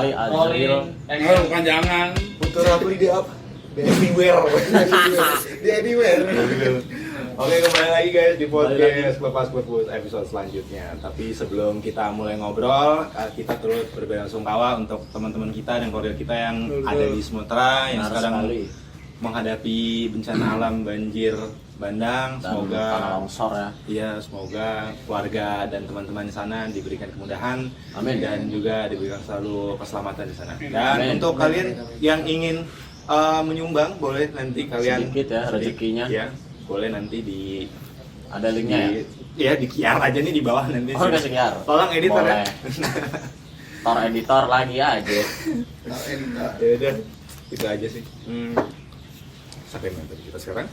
Rapli, Azril. Bukan jangan. Putu Rapli di apa? Di everywhere. Di anywhere. Oke, kembali lagi guys di podcast Lepas Pupus episode selanjutnya. Tapi sebelum kita mulai ngobrol, kita turut berbela-sungkawa untuk teman-teman kita dan keluarga kita yang ada di Sumatera yang sekarang menghadapi bencana alam banjir bandang. Semoga tanah longsor ya. Iya, semoga keluarga dan teman-teman di sana diberikan kemudahan. Amin. Dan juga diberikan selalu keselamatan di sana. Dan Amin. untuk kalian yang ingin menyumbang, boleh nanti kalian Sedikit ya rezekinya. Ya, boleh nanti di Ada linknya ya? ya di QR aja nih di bawah nanti. Oh, udah sekiar. Tolong editor Boleh. Tor editor lagi aja. Ya udah, itu aja sih. Sampai mana tadi kita sekarang?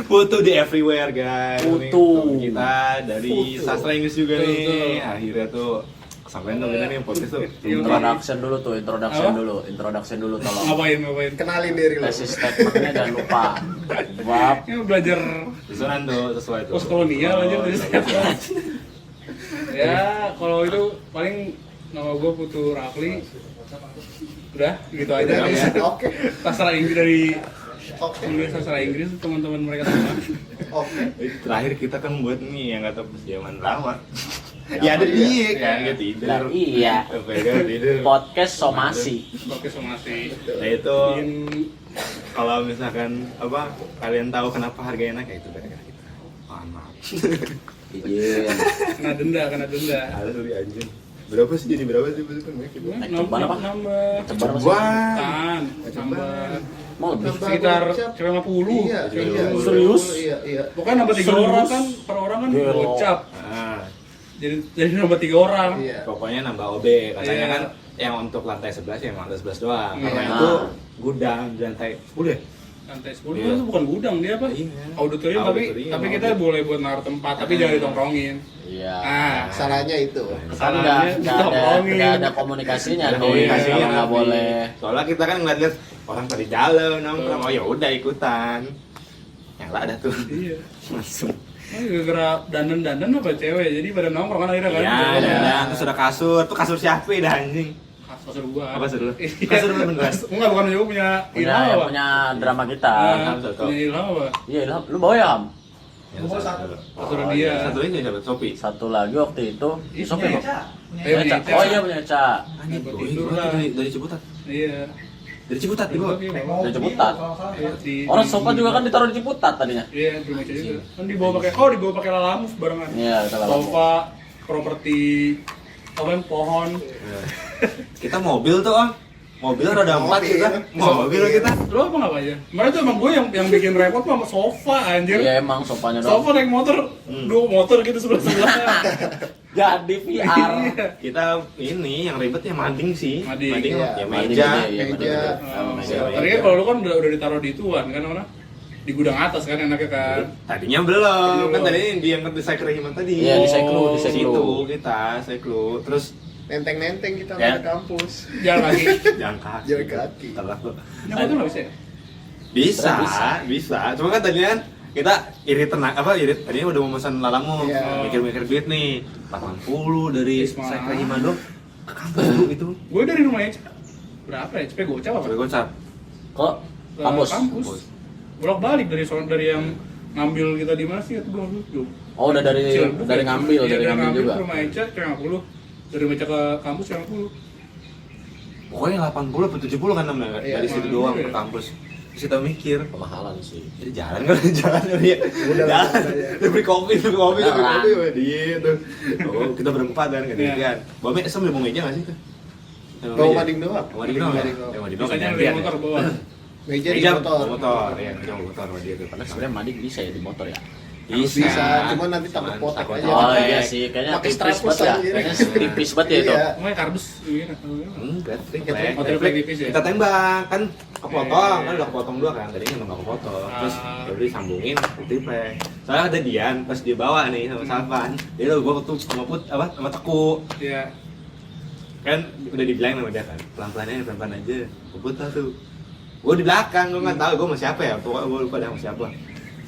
Putu di everywhere guys. Putu. Ini kita dari sastra Inggris juga nih. Akhirnya tuh sampai dong kita nih podcast tuh. Introduction dulu tolong. Ngapain? Kenalin diri lo. Tesis statementnya jangan lupa. Bab. Ini belajar Susunan tuh sesuai tuh. postkolonial aja dari Ya, kalau itu paling nama gue Putu Rapli. Udah, gitu aja ya. Oke. Sastra Inggris dari Inggris sastra Inggris teman-teman mereka semua. Oke. Terakhir kita kan buat nih yang kata zaman lama. Ya ada dia kan, dia tidur. Lah, iya. Tidur. Podcast somasi. Oke, somasi. Nah itu kalau misalkan apa kalian tahu kenapa harga enak ya itu gara-gara kita. Mohon maaf. Izin. Kena denda. Ada tuh anjing. Berapa sih jadi berapa sih betul Coba apa? Nambah. Coba apa sih? Kan, nambah. Mau lebih. Sekitar 50. Iya. Serius? Iya. Pokoknya nambah 3 orang kan, per orang kan Gelo. gocap. Nah, Jadi nambah 3 orang. pokoknya nambah OB katanya Iya. kan yang untuk lantai 11 ya lantai 11 doang. Iya. Karena itu gudang di lantai 10 ya? Lantai 10 Iya. itu bukan gudang dia apa? Iya. Auditorium tapi kita boleh buat naruh tempat tapi jangan ditongkrongin. Iya. Ah, Salahnya itu. Kan kesalahannya ditongkrongin. nggak ada komunikasinya Ada nih. komunikasinya Kalau nggak nanti. boleh. Soalnya kita kan ngeliat orang pada jalan nongkrong, oh ya udah ikutan. Yang lah ada tuh. Iya. Langsung. Gara-gara dandan apa cewek jadi pada nongkrong kan akhirnya kan. Iya, dan terus ada kasur. Tuh kasur siapa dah anjing? Kasur gua. Apa kasur lu? Iya. Kasur lu beneran. Enggak, bukan juga punya Ilham Yang apa? punya drama kita. Nah, Satu. punya Ilham apa? Iya, Ilham. Lu bawa ya, Ham? Yang satu. Kasur dia. Satu lagi siapa? Sopi. Satu lagi waktu itu. Ih, Sopi, punya Bang? Eca. Punya Eca. Oh iya punya Eca. Anjing, Buat tuh, tidur itu lah. dari Ciputat. Iya. Dari Ciputat di gua. Dari Ciputat. Iya, Orang sofa juga kan ditaruh di Ciputat tadinya. Iya, di meja juga. Kan dibawa pakai lalamove barengan. Iya, salah. Sofa, properti, apa yang pohon. Kita mobil tuh, Om. Mobil roda 4 kita. Mobil kita. Lu apa nggak aja? Kemarin tuh emang gue yang bikin repot mah sama sofa anjir. Iya emang sofanya Sofa doang. naik motor, 2 motor gitu sebelah. Jadi VR. Iya. Kita ini yang ribet ya mading sih. Mading, iya. ya Mading, meja. iya, meja. Oh, Meja. Tadi kan kalau lu kan udah ditaruh di tuan kan mana? Di gudang atas kan enaknya kan. Tadinya belum, kan Belum. tadi yang diangkat di Sekrehiman tadi. Iya, di Seklu, Oh, di Seklu. Situ kita, Seklu. Terus Nenteng-nenteng kita Ya. ke kampus. Jalan lagi. jalan kaki. Jalan kaki. Telat lu. Yang motor nggak bisa ya? Bisa, Bisa. bisa. Cuma kan tadinya kan kita irit tadinya udah mau pesan lalamu, Iya. mikir-mikir duit nih. 80 dari Isma. Sekrehiman dong ke kampus tuh itu. Gue dari rumahnya berapa ya? CP gocap apa? Sampai gocap. Kok Ke kampus? Kampus. Bolak-balik dari yang ngambil kita di mana sih itu belum. Oh, udah dari Cilebuk ya? ngambil, Iya, dari ngambil juga. ke rumah Eca, ke 50. Dari Eca ke kampus ke 50. Pokoknya 80 atau 70 kan namanya Iya, dari situ 80 doang ya. ke kampus. Terus kita mikir, Kemahalan sih. jadi jalan kali ya. Udah lah, Jalan. udah ya. Dia beli kopi, Beneran. wah, dia tuh. Oh, kita berempat kan gantian. Iya. Bawa meja bawa meja enggak sih tuh? Bawa mading doang. Bawa mading doang. Mading Ya? doang. Bawa mading doang Biasanya gantian. dari motor bawa. Meja di Meja motor. Motor, ya, meja motor sama dia tuh. Padahal sebenarnya madik bisa ya di motor ya. Bisa, cuma nanti takut potek takut aja. Oh potek. iya sih, kayaknya Pakai tipis strapus banget ya. aja. Kayaknya tipis banget ya itu. Iya. Makanya kardus gitu. Enggak, Triplek. Oh, triplek tipis ya? Kita tembak kan kepotong, Iya. kan udah kepotong dua kan, tadinya emang gak kepotong. Terus Ah. ya udah disambungin triplek. Soalnya ada Dian pas dia bawa nih sama Salvan. Dia udah gua tuh sama Teku. Iya. Kan udah dibilang sama dia kan, pelan-pelan aja. Puput lah tuh. Gua di belakang, gua nggak tahu gua sama siapa ya. Pokoknya gua lupa dah sama siapa.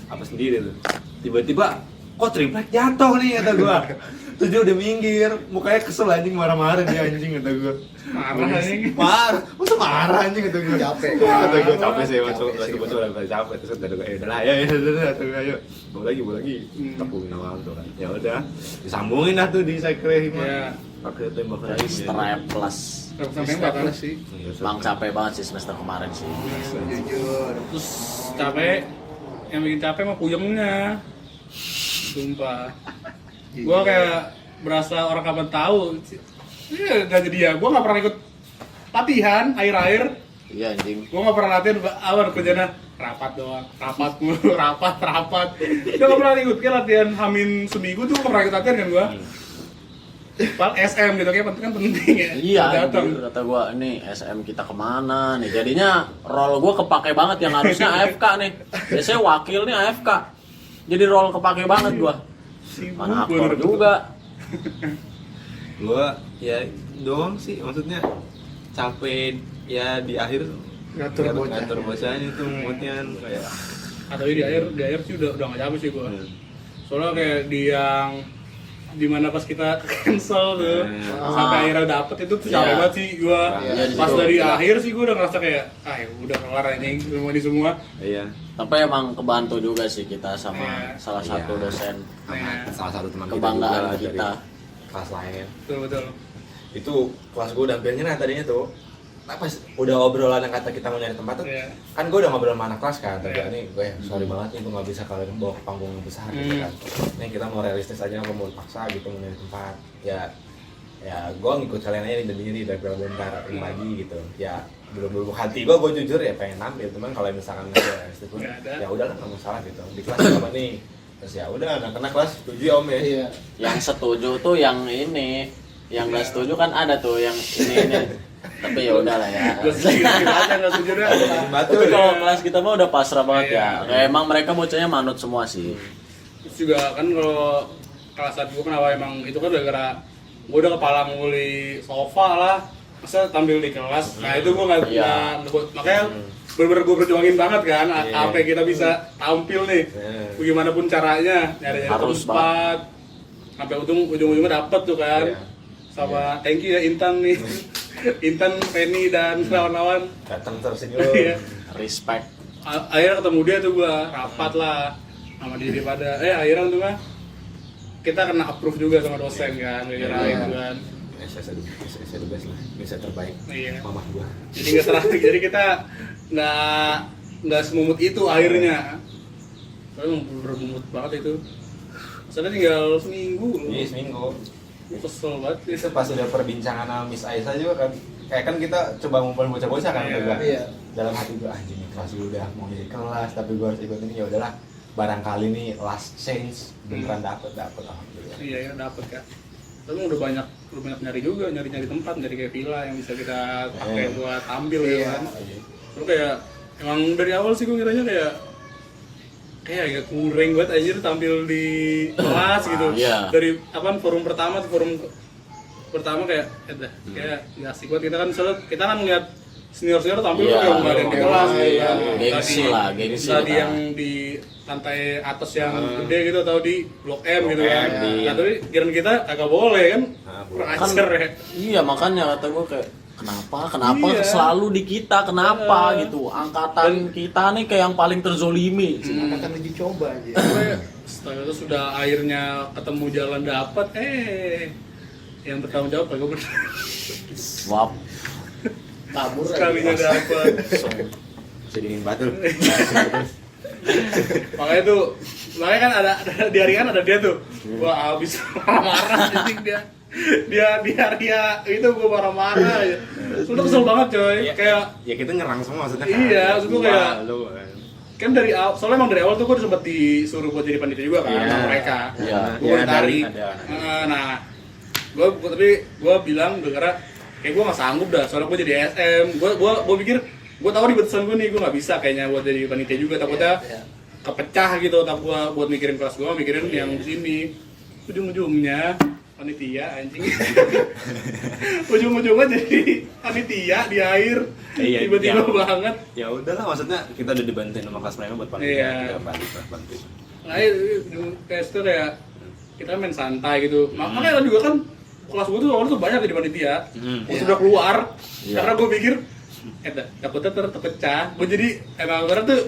Apa sendiri tuh. Tiba-tiba kok triplek jatuh nih kata gua. Terus dia udah minggir, mukanya kesel anjing, marah-marah dia anjing kata gua. Marah anjing. Marah, masa marah anjing kata gua. Capek. Kata gua capek sih, bocor udah capek. Terus kata gua, udahlah ya, kata gua, ayo. Bawa lagi. Tepungin awal tuh kan. Ya udah, disambungin dah tuh di cycle hima. Iya. Pakai tembak Dari lagi. stripe plus. Sampai batal sih. Emang capek banget sih semester kemarin sih. Jujur. Terus capek, yang bikin capek mah puyengnya. Sumpah. Gua kayak berasa orang kapan tahu. Iya, gak jadi ya. Gua nggak pernah ikut latihan air-air. Iya anjing. Gua nggak pernah latihan awal kerjanya rapat doang, rapat mulu, rapat. Gua nggak pernah ikut kayak latihan hamin seminggu tuh nggak pernah ikut latihan kan gua. Pal SM gitu kayak kan penting ya. Iya, datang. anjir, kata gua nih SM kita kemana nih? Jadinya role gua kepake banget yang harusnya AFK nih. Biasanya wakil nih AFK. Jadi role kepake banget gua. Mana aktor juga. Gua ya doang sih, maksudnya capek ya di akhir ngatur bocahnya tuh moodnya kayak Atau di air sih udah nggak capek sih gua. Soalnya kayak di yang dimana pas kita cancel tuh sampai akhirnya dapet itu tuh capek Iya. banget sih gua. Iya, Pas itu. dari akhir sih gua udah ngerasa kayak ya udah kelar anjing semua. iya. Tapi emang kebantu juga sih kita sama Iya. salah satu Iya. dosen. Iya. Salah satu teman Kebanggaan juga kita. dari kelas lain. Betul. Itu kelas gue udah hampir nyerah tadinya tuh. Nah, pas udah obrolan yang kata kita mau nyari tempat tuh, Iya. kan gue udah ngobrol sama anak kelas kan, tapi Iya. nih gue sorry banget nih gue nggak bisa kalian bawa ke panggung yang besar gitu kan. Nih kita mau realistis aja, nggak mau paksa gitu mau nyari tempat. Ya gue ngikut kalian aja dan ini dari bentar ini lagi gitu. Ya belum hati gue jujur ya pengen nampil, teman kalau misalkan nggak realistis pun, Nggak ada. ya udah nggak masalah gitu. Di kelas apa nih? Terus ya udah anak-anak kelas setuju ya om ya. Iya. Yang setuju tuh yang ini, yang nggak setuju kan ada tuh yang ini. Tapi ya udahlah ya. Gua setuju aja nggak setuju dah. Batu Tapi ya. kalau kelas kita mah udah pasrah banget Iya. ya. Kayak emang mereka bocahnya manut semua sih. Terus juga kan kalau kelas 1 gua kenapa emang itu kan gara-gara gua udah kepala nguli sofa lah. Masa tampil di kelas. Nah, itu gua nggak Iya. makanya bener-bener gua berjuangin banget kan Iya. sampai kita bisa tampil nih. Iya. Bagaimanapun caranya nyari-nyari Harus tempat. Sampai ujung-ujungnya dapet tuh kan. Iya. Sama thank you ya Intan nih. Intan, Penny dan kawan-kawan. Datang tersenyum. Iya. Respect. Akhirnya ketemu dia tuh gua rapat lah sama dia pada akhirnya tuh kan kita kena approve juga sama dosen kan gara-gara Iya. itu kan. Saya the best lah, bisa terbaik. Iya. Mama gua. Jadi nggak terlalu, jadi kita nggak semumut itu akhirnya. Soalnya bermumut banget itu. Soalnya tinggal seminggu loh. Iya seminggu. Gua kesel banget. Itu pas udah perbincangan sama Miss Aisyah juga kan, kayak kan kita coba ngumpulin bocah-bocah kan, Iya. juga. Iya. Dalam hati gua anjing nih kelas gua udah mau jadi kelas, tapi gua harus ikut ini ya udahlah. Barangkali nih last chance beneran dapet alhamdulillah. Iya ya dapet kan. Tapi udah banyak nyari juga, nyari tempat, nyari kayak villa yang bisa kita pakai buat tampil ya Iya. kan. Terus kayak emang dari awal sih gue kiranya kayak agak kurang banget anjir tampil di kelas gitu. Iya. Dari forum pertama kayak kayak ya asik banget kita kan soalnya kita kan ngeliat senior tampil Iya. kayak nggak ada yang di kelas gitu kan. Gengsi lah, gengsi Tadi kita. yang di lantai atas yang gede gitu atau di blok M gitu Blok kan. M, di- Nah, tapi kirain kita agak boleh kan. Nah, Kurang Kan ajar ya. iya makanya kata gue kayak kenapa Iya. selalu di kita kenapa Iya. gitu angkatan kita nih kayak yang paling terzolimi. Angkatan uji coba aja. Sampai setelah itu sudah akhirnya ketemu jalan dapat yang bertanggung jawab kagak bener. Wap. Kabur Sekalinya aja. dapat. Bisa dingin batu. Makanya kan ada di hari kan ada dia tuh. Gua habis marah anjing dia itu gua marah-marah aja. Sudah kesel banget coy. Iya. Kayak Ya kita nyerang semua maksudnya. Iya, maksud gua kayak lu. kan dari awal, soalnya emang dari awal tuh gue sempat disuruh buat jadi panitia juga kan Iya. sama mereka. Iya. Gue tarik. ada. Nah, gue bilang gara-gara kayak gue nggak sanggup dah, soalnya gue jadi SM. Gue pikir gue tahu di batasan gue nih gue nggak bisa kayaknya buat jadi panitia juga, takutnya Iya. kepecah gitu otak gue buat mikirin kelas gue, mikirin yang di sini. Ujung-ujungnya panitia anjing. Ujung-ujungnya jadi panitia di akhir. Iya, Tiba-tiba iya. banget. Ya udahlah maksudnya kita udah dibantuin sama kelas mereka buat panitia. Iya. Kita bantu. Nah, tes tuh kayak kita main santai gitu. Makanya juga kan kelas gue tuh awalnya tuh banyak di panitia. Gue sudah keluar karena gue pikir takutnya terpecah. Gue jadi emang orang tuh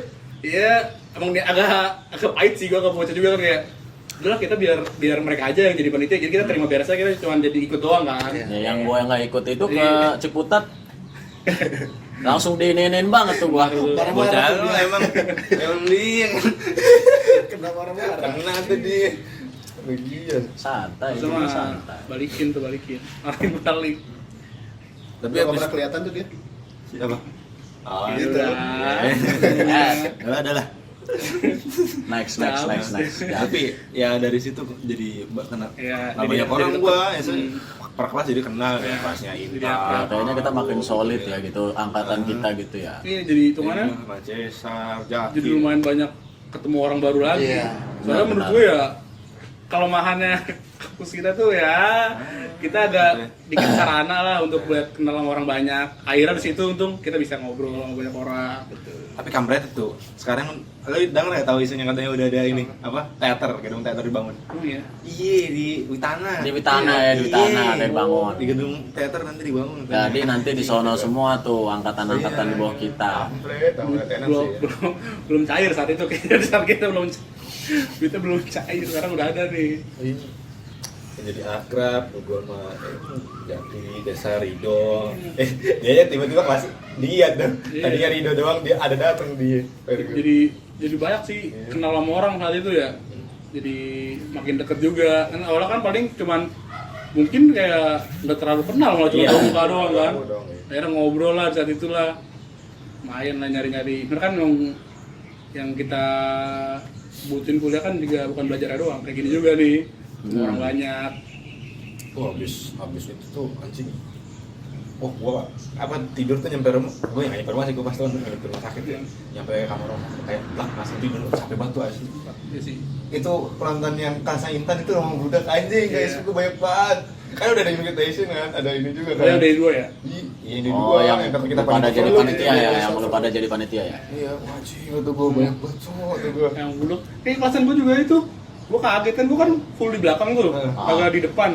ya emang dia agak pahit sih gue ke bocah juga kan kayak udahlah kita biar mereka aja yang jadi panitia, jadi kita terima beres aja, kita cuma jadi ikut doang kan. Ya, yang gua nggak ikut itu ke Ciputat langsung dinenin banget tuh gua. Bocah lu emang dia Kena marah-marah. kena tuh dia. Bagian. Santai, Sama santai. balikin balik. Tapi Nggak habis pernah kelihatan tuh dia. siapa? Oh, Gitu. ada lah. Next. Ya. Tapi ya dari situ jadi kena Ya, banyak jadi- orang jadi gua ya, per kelas jadi kenal ya kelasnya Ya, Inta. kayaknya kita makin solid ya gitu angkatan kita gitu ya. Ini jadi hitungannya Cesar, jadi Jaki. lumayan banyak ketemu orang baru lagi. Iya. Soalnya menurut Benar. gue ya kelemahannya kampus kita tuh ya kita agak dikit sarana lah untuk buat kenal sama orang banyak. Akhirnya di situ untung kita bisa ngobrol sama banyak orang. Tapi kampret itu sekarang lo denger nggak tahu isunya katanya udah ada ini apa gedung teater dibangun. Oh iya. Iya di Witana. Di Witana ya, di Witana ada yang bangun. Di gedung teater nanti dibangun. Jadi nanti di sono semua tuh angkatan-angkatan di bawah kita. Kampret, kampret enak belum, sih. belum cair saat itu kayaknya saat kita belum cair, sekarang udah ada nih. Jadi akrab, gue sama Jaki, Desa, Rido. Dia tiba-tiba kelas dia tuh. Iya. Tadinya Rido doang, dia ada datang dia. Jadi banyak sih kenal sama orang saat itu ya. Jadi makin deket juga. Kan awalnya kan paling cuman mungkin kayak nggak terlalu kenal, malah cuma Iya. tahu muka doang kan. Tahu doang, iya. Akhirnya ngobrol lah saat itulah. Main lah nyari-nyari. Bener kan yang kita butuhin kuliah kan juga bukan belajar doang, kayak gini juga nih. Orang banyak. Oh, habis itu tuh anjing. Oh, gua tidur tuh nyampe rumah. Gua yang nyampe rumah sih, gua pas tuh nyampe rumah sakit ya. Nyampe kamar rumah kayak lah masih tidur sampai batu aja. Ya sih. Itu penonton yang Kasa Intan itu rumah budak anjing guys, Iya. gua banyak banget. Kan udah ada invitation kan, ada ini juga kan. Saya udah dua ya. Iya, ini Oh, dua yang tapi kita pada jadi follow. panitia ya, yang belum pada jadi panitia ya. Iya, wajib itu gua banyak banget tuh gua. Yang dulu. Kelasan gua juga itu. Gua kaget kan, gua kan full di belakang tuh, agak di depan.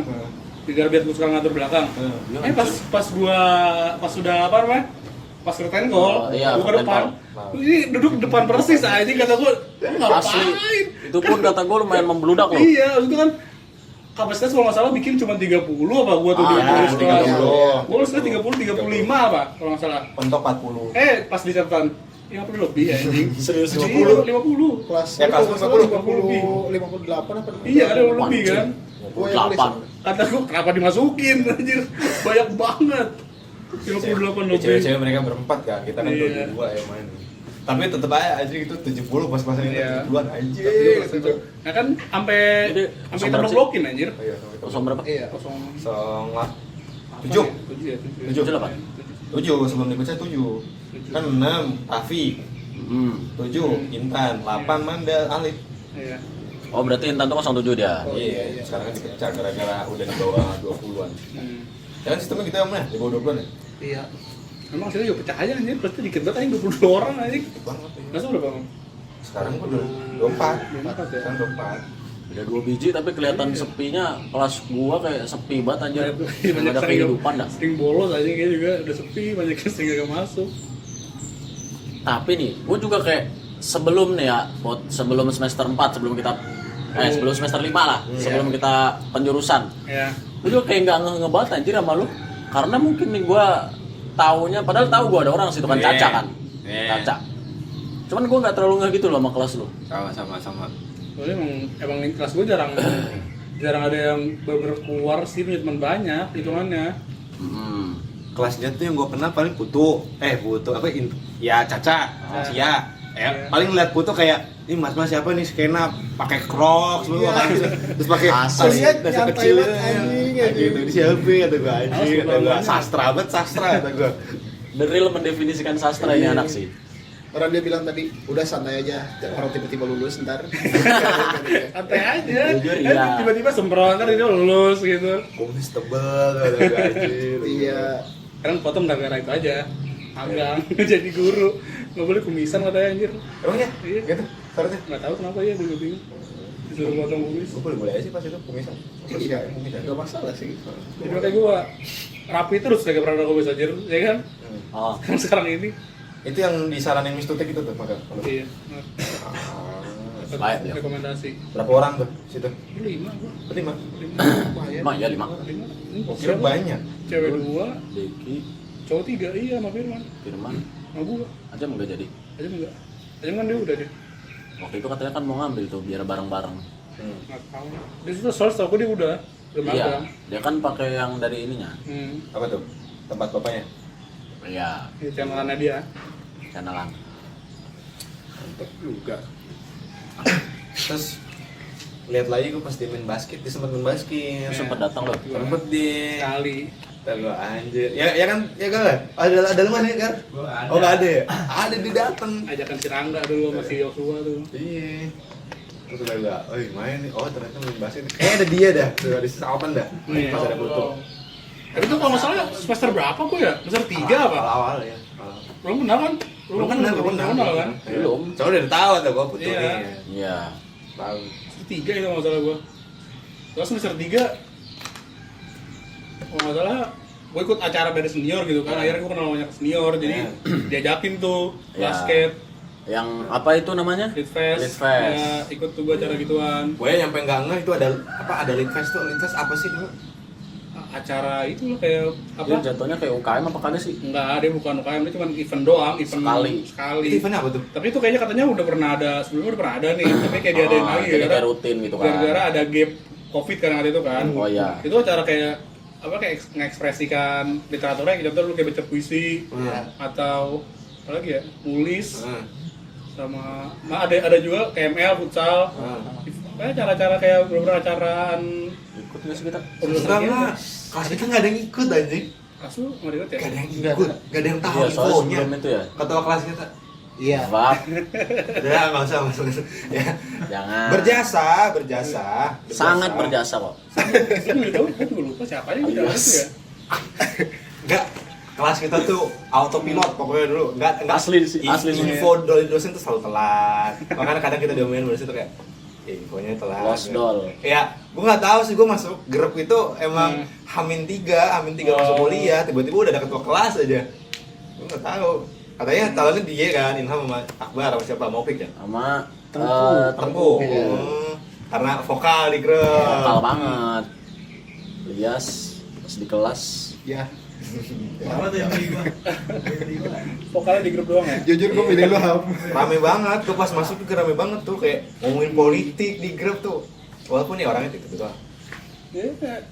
Biar gua suka ngatur belakang. Pas sudah apa namanya? Pas curtain call, Oh, iya, gua ke curtain depan. call. Ini duduk depan persis aja kata gua, "Lu ngapain?" Asli. Itu pun kata gue lumayan membludak loh. Iya, itu kan kapasitas kalau nggak salah bikin cuma 30 apa gua tuh Ah, di iya, tulis 30. Gua tulisnya 35 apa kalau nggak salah. Untuk 40. Pas di catatan 50 lebih ya anjing. Serius, 50. Kelas Ya, kelas 50. 58 apa? Iya, ada yang lebih kan. Gua yang nulis. 8. Kata gua kenapa dimasukin anjir. Banyak banget. 58 lebih. Cewek-cewek mereka berempat kan, kita kan Iya. 22 yang main. Tapi tetep aja anjing itu 70 pas-pasan itu Iya. 70-an anjing. Nah kan sampai Jadi, sampai berapa sih? blokin anjir. Iya, sama itu. Kosong berapa? Iya. Kosong Sama apa 7. ya? 7 ya, 7. 7. 8. 7 sebelum dipercaya 7. Kan 6 Raffi, 7 Intan, 8 Manda, Alif. Iya. Oh berarti Intan tuh 07 dia. Iya, sekarang kan dipecah gara-gara udah di bawah 20-an. Ya kan sistemnya gitu ya, Mas, di bawah 20-an ya? Iya. Emang sih juga pecah aja anjir, pasti dikit banget anjing 22 orang anjing. Banget ya. Masa berapa bang? Sekarang gua udah 24. 24 ya? Sekarang 24. Udah 2 biji tapi kelihatan sepinya kelas gua kayak sepi banget anjir. Nggak ada kehidupan dah. sering bolos aja kayak juga udah sepi, banyak yang sering gak masuk. Tapi nih, gua juga kayak sebelum nih ya, sebelum semester 4, sebelum kita sebelum semester 5 lah, sebelum kita penjurusan. Ya. Gua juga kayak nggak ngebanget anjir sama lu. Karena mungkin nih gua taunya, padahal tahu gua ada orang situ kan, Caca kan. Caca. Cuman gua nggak terlalu nggak gitu loh sama kelas lu. Sama. Soalnya emang kelas gue jarang ada yang bener keluar sih, punya teman banyak hitungannya. Kelasnya tuh yang gue kenal paling Putu apa ya Caca, Cia ya Iya. paling lihat Putu kayak ini mas siapa nih skena pakai Crocs semua kan terus pakai Asli. lihat dasa Nyantai kecil banget, anjing, anjing itu siapa kata gue anjing kata gue Asli. sastra kata gue The real mendefinisikan sastra ini anak sih. Orang dia bilang tadi, udah santai aja, orang tiba-tiba lulus ntar. Santai aja. Jujur, iya. Tiba-tiba semprot kan dia lulus gitu. komis tebal kata gue anjing Iya. Sekarang potong gara-gara itu aja. Anggang jadi guru. Nggak boleh kumisan katanya anjir. emang ya Iya. gitu Syaratnya? Nggak tahu kenapa ya dulu bingung. Disuruh potong kumis. Gue boleh aja sih pas itu kumisan. Iya, nggak masalah sih. Jadi kayak gue rapi terus kayak pernah ada kumis aja, ya kan? Oh, Kan sekarang ini. Itu yang disaranin Miss Tutik itu tuh maka. Iya. Baik, ya. Rekomendasi. Berapa orang tuh situ? 5 gua. Berlima. 5. emang ya 5. Oh, kira banyak. Cewek 2, Deki, cowok 3, iya sama Firman. Firman, Sama gua. aja enggak jadi. Aja enggak. Aja kan dia udah deh. Waktu itu katanya kan mau ngambil tuh biar bareng-bareng. Nggak tahu. Dia sudah source aku dia udah Iya, magang. dia kan pakai yang dari ininya. Apa tuh? Tempat bapaknya? Iya, Di channelannya dia. channelan. Mantap juga. Terus lihat lagi gue pas dia main basket, dia sempat main basket. Terus sempet datang loh. Sempet di Sekali. Lalu anjir. Ya kan? Ya kan? Ada lu mana kan? Oh, enggak ada ya? Ada di datang. Ajakan si Rangga dulu sama si Yosua tuh. Iya. Terus udah gak, main nih. Oh ternyata main basket. Ada dia dah. Udah di Salpan dah. Iya. Pas ada foto. Tapi itu kalau nggak salah semester berapa kok ya? Semester 3 apa? Awal ya. Belum kenal kan? Belum kenal kan? Belum. Soalnya udah tahu tuh gua putus Iya. nih. Iya. Tahu. Semester 3 itu nggak salah gua. Terus semester 3 kalau nggak salah gue ikut acara dari senior gitu kan, akhirnya gue kenal banyak senior, jadi diajakin tuh Ya. basket, Yang apa itu namanya? Litfest, Litfest. ya, ikut tuh gue acara gituan. Gue nyampe nggak ngeh itu ada apa? Ada Litfest tuh. Litfest apa sih dulu? Acara itu loh kayak apa? Dia jatuhnya kayak UKM apa kagak sih? Enggak, dia bukan UKM, dia cuma event doang, event Sekali. Itu event apa tuh? Tapi itu kayaknya katanya udah pernah ada, sebelumnya udah pernah ada nih, tapi kayak diadain lagi jadi gara-gara kayak rutin gitu kan. gara-gara ada gap COVID kan waktu itu kan. Oh iya. Itu acara kayak apa kayak mengekspresikan literaturnya gitu, lu kayak baca puisi atau apa lagi ya, nulis sama ada juga KML futsal. Kayak cara-cara kayak beberapa acaraan Ikut nggak sih kita? Enggak. Kelas kita nggak ada yang ikut anjing. Asu nggak ikut ya? Gak ada yang ikut, gak ada yang tahu Iya, soalnya infonya. sebelum itu ya. Ketua kelas kita. Iya. Bak, Ya nggak usah. Ya. jangan. Berjasa. Sangat berjasa kok. Gue nggak tahu, gue juga lupa siapa aja yang bilang itu ya. Enggak. Kelas kita tuh autopilot pokoknya dulu. Enggak Asli sih, asli sih. info dari dosen tuh selalu telat. Makanya kadang kita diomelin dosen tuh kayak infonya telat. Lost doll. Ya, gue nggak tahu sih gue masuk grup itu emang Hamin 3 masuk kuliah, tiba-tiba udah ada ketua kelas aja. Gue nggak tahu. Katanya talentnya dia kan, Ilham sama Akbar sama siapa, Maupik ya? Sama Tengku. Iya. Karena vokal di grup. Vokal banget. Lias pas di kelas. Ya. Vokalnya di grup doang ya? Jujur gue pilih lu Ham. Rame banget, tuh pas masuk juga rame banget tuh kayak ngomongin politik di grup tuh. Walaupun nih orangnya gitu doang. Iya.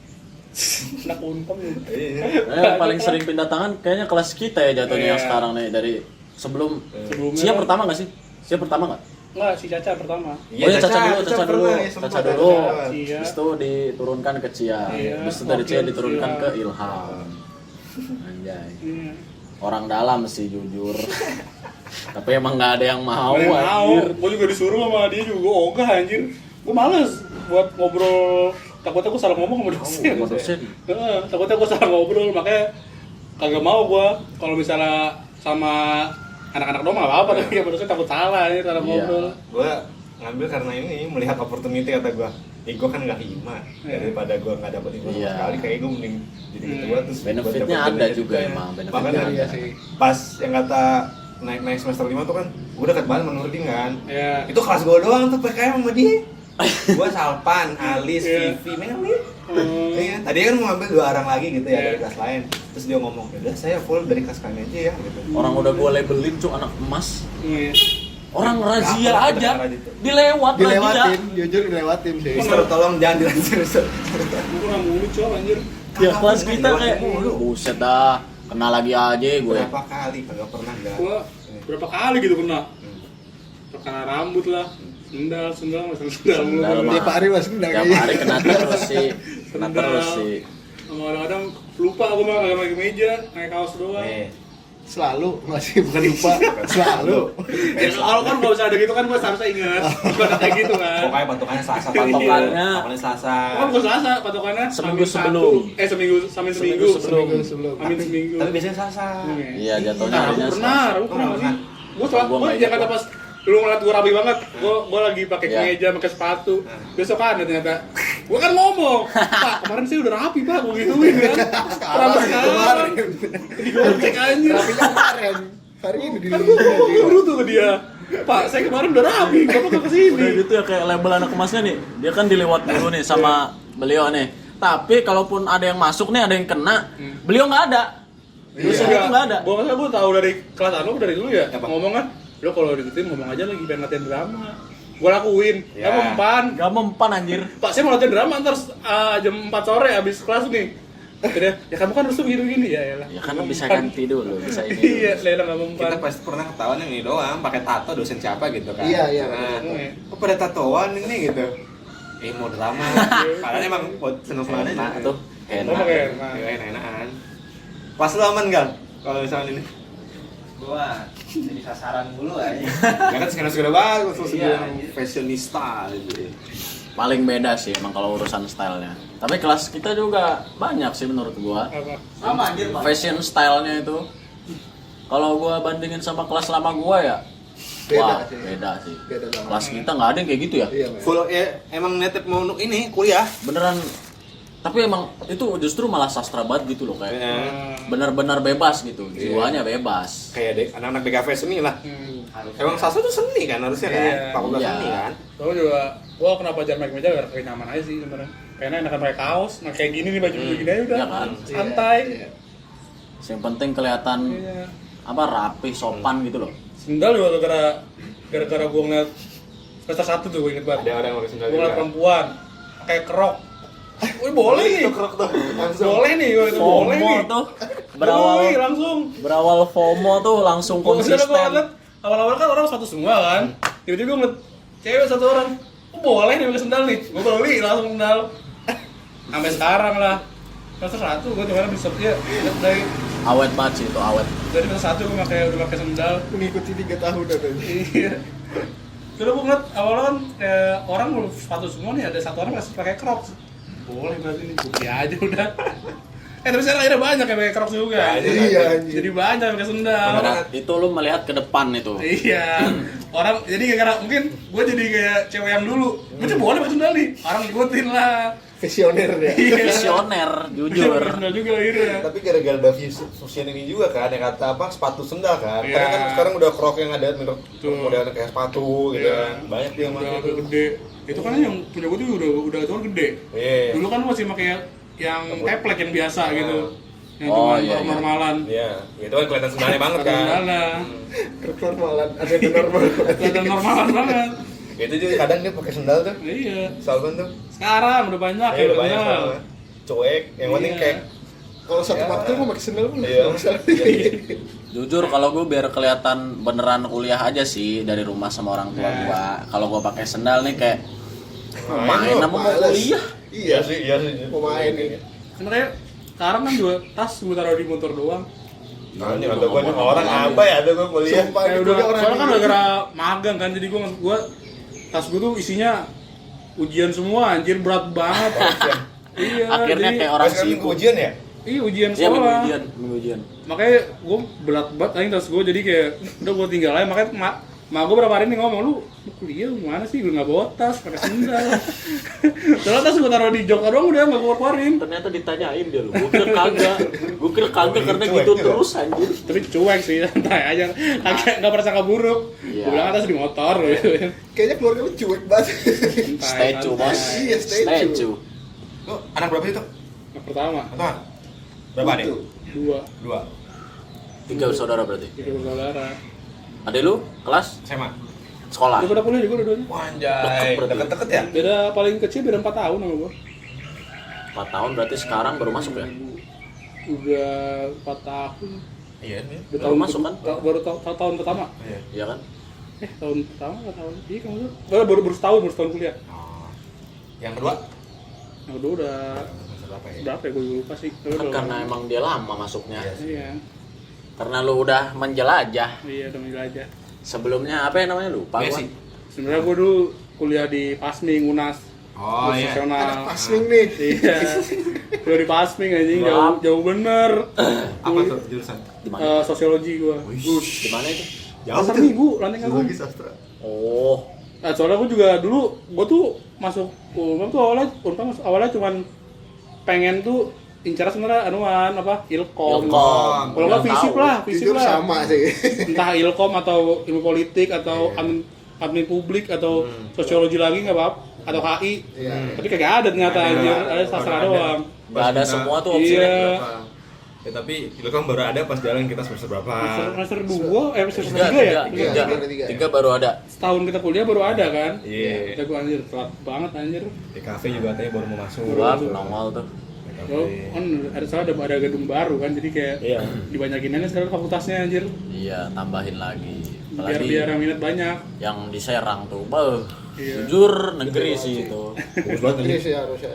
Anak unpam gitu. Iya. Paling sering pindah tangan kayaknya kelas kita ya jatuhnya Iya. yang sekarang nih dari sebelum. Sebelumnya Sia kan- pertama nggak sih? Sia pertama nggak? Enggak, si Caca pertama. Oh iya, Caca dulu. pernah ya, sempat Caca ada dulu. Caca. Iya. Habis itu diturunkan ke Cia. Iya. Habis itu dari Cia Wakil diturunkan Cia. ke Ilham. Anjay. Iya. Orang dalam sih jujur. Tapi emang nggak ada yang mau. Mau, Anjir. gue juga disuruh sama dia juga ogah anjir. Gue males buat ngobrol, takutnya gue salah ngomong sama dosen. Sama dosen. Heeh, takutnya gue salah ngobrol, makanya kagak mau gue kalau misalnya sama anak-anak doang apa apa tapi sama dosen takut salah anjir salah Iya. ngobrol. Gue ngambil karena ini melihat opportunity kata gue. Gue kan nggak hima daripada gue nggak dapet info sama Iya. sekali, kayak gue mending jadi ketua terus buat Benefitnya dapet ada benefit juga ya. emang, benefitnya Makanya Iya sih. pas yang kata naik semester 5 tuh kan gue deket banget sama Nurdin kan. Ya. Itu kelas gue doang tuh PKM sama dia. Gue Salpan, Alis, Iya. Vivi, Meli. Hmm. Iya, tadi kan mau ngambil 2 orang lagi gitu ya Iya. dari kelas lain. Terus dia ngomong, "Udah saya full dari kelas kalian aja ya." gitu. Orang udah gua labelin cuk anak emas. Iya. Orang razia Apa aja. cara gitu? Dilewat razia. Dilewatin, jujur dilewatin sih. Mister tolong jangan dilanjut. Gue kurang mulu coba anjir. Ya kelas Kagak kita pernah kayak dilewatin mulu. buset dah. Kena lagi aja gue. Berapa kali kagak pernah enggak. Gue berapa kali gitu kena. Perkara rambut lah, sendal mulu. Sendal mah. Tiap hari mas nggak Tiap kayaknya. hari kena terus sih. Kena Sendal. terus sih. Sama kadang-kadang lupa aku mah kagak pakai meja, pakai kaos doang. Selalu masih bukan lupa. Selalu. Ya kalau kan nggak usah ada gitu kan gue seharusnya ingat. Gue ada kayak gitu kan. Pokoknya patokannya Selasa, Patokannya. patokannya Selasa. Kan gue Selasa patokannya Seminggu Amin sebelum. satu. Samin seminggu. Sebelum. Amin seminggu. Tapi biasanya Selasa. Iya jatuhnya Nah, harinya pernah, Selasa. aku pernah Pernah. sih. Gue setelah Gua gue nggak yang ingat, kata gua. pas Lu ngeliat gue rapi banget, gue lagi pakai Iya. kemeja, pakai sepatu. Besok kan ternyata, gue kan ngomong, Pak kemarin sih udah rapi Pak, gue gituin kan. Sekarang, digocek anjir. Rapinya kemarin. Hari ini di Kan gue berutuh ke dia, Pak saya kemarin udah rapi, Bapak gak Udah kesini. gitu ya kayak label anak emasnya nih. Dia kan dilewat dulu nih sama beliau nih. Tapi kalaupun ada yang masuk nih, ada yang kena, beliau nggak ada. Terus itu nggak ada. Gue tahu dari kelas anu dari dulu ya, Apa? ngomong kan, lo kalau diketin ngomong aja lagi pengen latihan drama. Gue lakuin, Ya. ya mempan. Gak mempan anjir. Pak saya mau latihan drama ntar jam 4 sore abis kelas nih. Udah, ya kamu kan harus gini-gini ya lah. Ya kan bisa ganti dulu, bisa ini. dulu. Iya, Lela nggak mempan. Kita pasti pernah ketahuan yang ini doang, pakai tato dosen siapa gitu kan. Iya. Nah, kok pada tatoan ini gitu. Mau drama. Padahal emang buat seneng-seneng aja. Nah, tuh Oh, enak. pakai enak. Iya, enak-enakan. Pas lu aman Gal? Kalau misalnya ini. Gua jadi sasaran dulu aja. Ya kan segala bagus, lu Iya, sebelum fashionista gitu. Paling beda sih emang kalau urusan stylenya. Tapi kelas kita juga banyak sih menurut gua. Apa? Sama anjir, Pak. Fashion stylenya itu. Kalau gua bandingin sama kelas lama gua ya, Beda wah, sih. beda sih. Beda banget. Kelas kita nggak ada yang kayak gitu ya. Iya, Mas. Full ya, emang netep mau untuk ini kuliah. Beneran. Tapi emang itu justru malah sastra banget gitu loh kayak. Ya. Benar-benar bebas gitu, Iya. jiwanya bebas. Kayak anak-anak BKV seni lah. Hmm. Emang sastra tuh seni kan harusnya kan? Iya. Fakultas Iya. seni kan? Gue juga, gua kenapa jangan pakai meja karena kayak nyaman aja sih sebenarnya. Kayaknya enakan pakai kaos, nah kayak gini nih baju gini aja udah. Iya kan? Santai. Iya. Yang penting kelihatan Iya. apa rapi, sopan gitu loh. Sendal juga gara-gara gua ngeliat semester 1 tuh gue inget banget. Ada orang yang pakai sendal Gua ngeliat juga. perempuan pakai kerok. Wih boleh nih. Itu kerok tuh. Langsung. Boleh nih, gua itu boleh FOMO nih. tuh berawal Wih, langsung. berawal FOMO tuh langsung Maksudnya gua konsisten. ngeliat awal-awal kan orang sepatu semua kan. Tiba-tiba gua ngeliat cewek satu orang. Oh, boleh nih pakai sendal nih. Gua beli langsung sendal. Sampai sekarang lah. Semester 1 gua kemarin bisa ya dari Awet banget sih itu awet. semester 1 gua udah pakai sendal. Mengikuti 3 tahun ada. Iya. Terus gua ngeliat awalnya kan kayak orang sepatu semua nih ada satu orang masih pakai Crocs. Boleh berarti nih bukti aja udah. Tapi sekarang akhirnya banyak yang pakai Crocs juga. Banyak. Iya, anjir. Jadi banyak yang pakai sendal. Nah, itu lu melihat ke depan itu. Iya. Orang jadi gara mungkin gue jadi kayak cewek yang dulu. Gue tuh boleh pakai sendal nih. Orang ikutin lah. Visioner ya. Visioner, jujur. Pakai sendal juga akhirnya. Tapi gara-gara ada fusion ini juga kan, yang kata apa sepatu sendal kan. Iya. Karena kan sekarang udah krok yang ada Tuh. model kayak sepatu gitu Iya. kan. Banyak dia Yang udah pakai agak itu. gede. Itu kan yang punya gue tuh udah aturan gede. Iya. Dulu kan masih pakai yang teplek yang biasa gitu. Yang Oh, cuma iya, iya. normalan. Iya, itu kan kelihatan sendalnya banget kan. Sendalnya. Normalan, ada yang normal. Kelihatan normalan banget. Itu juga kadang dia pakai sendal tuh. Iya. Salman tuh. Sekarang udah banyak Iya, ya udah banyak sendal. soalnya. Cuek, yang penting Iya. kayak Kalau satu Ya. waktu mau pakai sendal pun Iya. nggak masalah. Jujur kalau gue biar kelihatan beneran kuliah aja sih dari rumah sama orang tua gua. Kalau gua pakai sendal nih kayak main lu, apa mau males. kuliah? Iya sih, iya sih. Mau main ini. Sebenarnya sekarang kan juga tas gue taruh di motor doang. Nah, ini kata gua nih orang apa ya ada gua kuliah. Sumpah, Kayak ini udah, kuliah orang soalnya kan ini. gara-gara magang kan, jadi gue tas gue tuh isinya ujian semua, anjir berat banget. Iya. Akhirnya jadi- kayak orang Pas kan minggu sibuk. ujian ya? Iya ujian Iya minggu sekolah. ujian, minggu ujian. Makanya gue berat banget anjing tas gue, jadi kayak udah gue tinggal aja. Makanya mak gue berapa hari ini ngomong, lu kuliah gimana sih, gue nggak bawa tas, pakai sendal. Soalnya tas gue taruh di jok doang udah nggak keluarin. Ternyata ditanyain dia lu. Gue kira kagak. Gue kira kagak karena Cuek gitu juga. terus anjir. Tapi cuek sih, santai aja. Kagak nggak prasangka buruk. Iya. Gue bilang atas di motor gitu. Kayaknya keluarga lu cuek banget. Statue bos. Iya, statue. Lu anak berapa itu? Yang pertama, Atau berapa deh? Itu. 2, 2. 3 bersaudara berarti. 3 bersaudara. Adek lu kelas SMA. sekolah. Udah pada kuliah juga dua-duanya. Wanjay, Deket berarti. deket-deket ya? Beda paling kecil beda 4 tahun sama gua. 4 tahun berarti sekarang baru masuk ya? Udah 4 tahun. Iya nih. Udah Baru masuk kan? Baru tahun pertama. Iya. Iya kan? Tahun pertama atau tahun? Iya kamu tuh. Baru setahun kuliah. Oh. Yang kedua? Yang kedua udah Berapa ya? berapa ya, gue lupa sih. Tapi Kan udah karena lama. emang dia lama masuknya. Iya, Karena lu udah menjelajah. udah menjelajah. Sebelumnya apa yang namanya lupa gua. Basic. Sebenarnya gue dulu kuliah di Pasming, UNAS. Oh iya. Profesional. Anak pasming nih. Iya. Kuliah di Pasming anjing, Maaf. jauh bener. Apa tuh jurusan? Di mana? Sosiologi gua. Di mana itu? Jauh Pasar tuh. Minggu, Lanteng Agung. Zoologi sastra. Oh, Nah, soalnya gue juga dulu, gue tuh masuk Unpam tuh awalnya cuman pengen tuh incar sebenarnya anuan apa ilkom. Ilkom. Kalau nggak Udah fisip tahu. lah, fisip Jujur lah. sama sih. Entah ilkom atau ilmu politik atau admin publik atau sosiologi lagi nggak apa, atau HI. Iya. Tapi kagak ada ternyata anjir, ada sastra doang. nggak ada semua tuh opsinya. Iya. Ya tapi Ilkom baru ada pas jalan kita semester berapa? Semester 2, semester 3 Tiga, ya? tiga baru ada. Setahun kita kuliah baru ada kan? Iya. Kita gua anjir, telat banget anjir. Di kafe juga katanya baru mau masuk. Gua nongol tuh. Di kafe. Oh, kan ada gedung baru kan, jadi kayak Iya. dibanyakin aja sekarang fakultasnya anjir. Iya, tambahin lagi. Biar yang minat banyak. Yang di Serang tuh, beuh. Iya. Jujur negeri sih itu. Bagus banget Ini anjing. sih harusnya.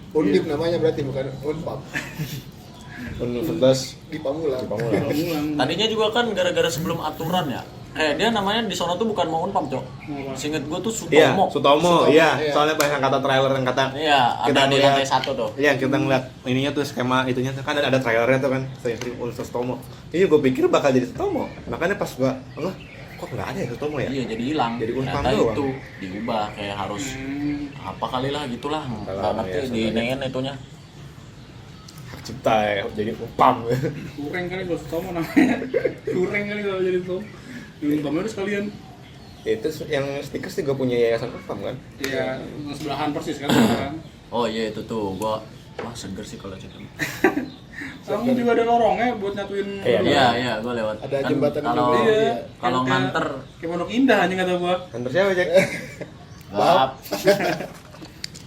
Undip namanya berarti bukan Unpam. Universitas Di Pamulang. Pamulang. Ulang. Tadinya juga kan gara-gara sebelum aturan ya. Dia namanya di sono tuh bukan mau Unpam, Cok. Apa? Seinget gua tuh Iya, Sutomo. Sutomo, iya. iya. Soalnya pas yang kata trailer yang kata Iya, kita ada di ngeliat- lantai 1 tuh. Iya, kita ngeliat ininya tuh skema itunya tuh kan ada trailernya tuh kan. Saya Universitas Sutomo. Iya, gue pikir bakal jadi Sutomo. Makanya pas gua, Allah, kok nggak ada ya Sutomo ya? Iya, jadi hilang. Jadi Unpam Ternyata doang. itu diubah kayak harus apa kali lah gitulah. Enggak Salah, ngerti ya, di salah. iniin itunya. Hak cipta ya, jadi Unpam. Kurang kali kalau Tomo namanya. Kurang kali kalau jadi Tom. Yang Tomo itu sekalian. Itu yang stiker sih gue punya yayasan Unpam kan. Iya, sebelahan persis kan sekarang. Oh iya itu tuh, gua wah seger sih kalau cek. Kamu juga ada lorongnya buat nyatuin. Iya, Iya, iya, gua lewat. Ada Kan jembatan kalau juga, iya. kalau Kayak- nganter Kayak Pondok Indah anjing kata gua. Kantor siapa, Jack? bab.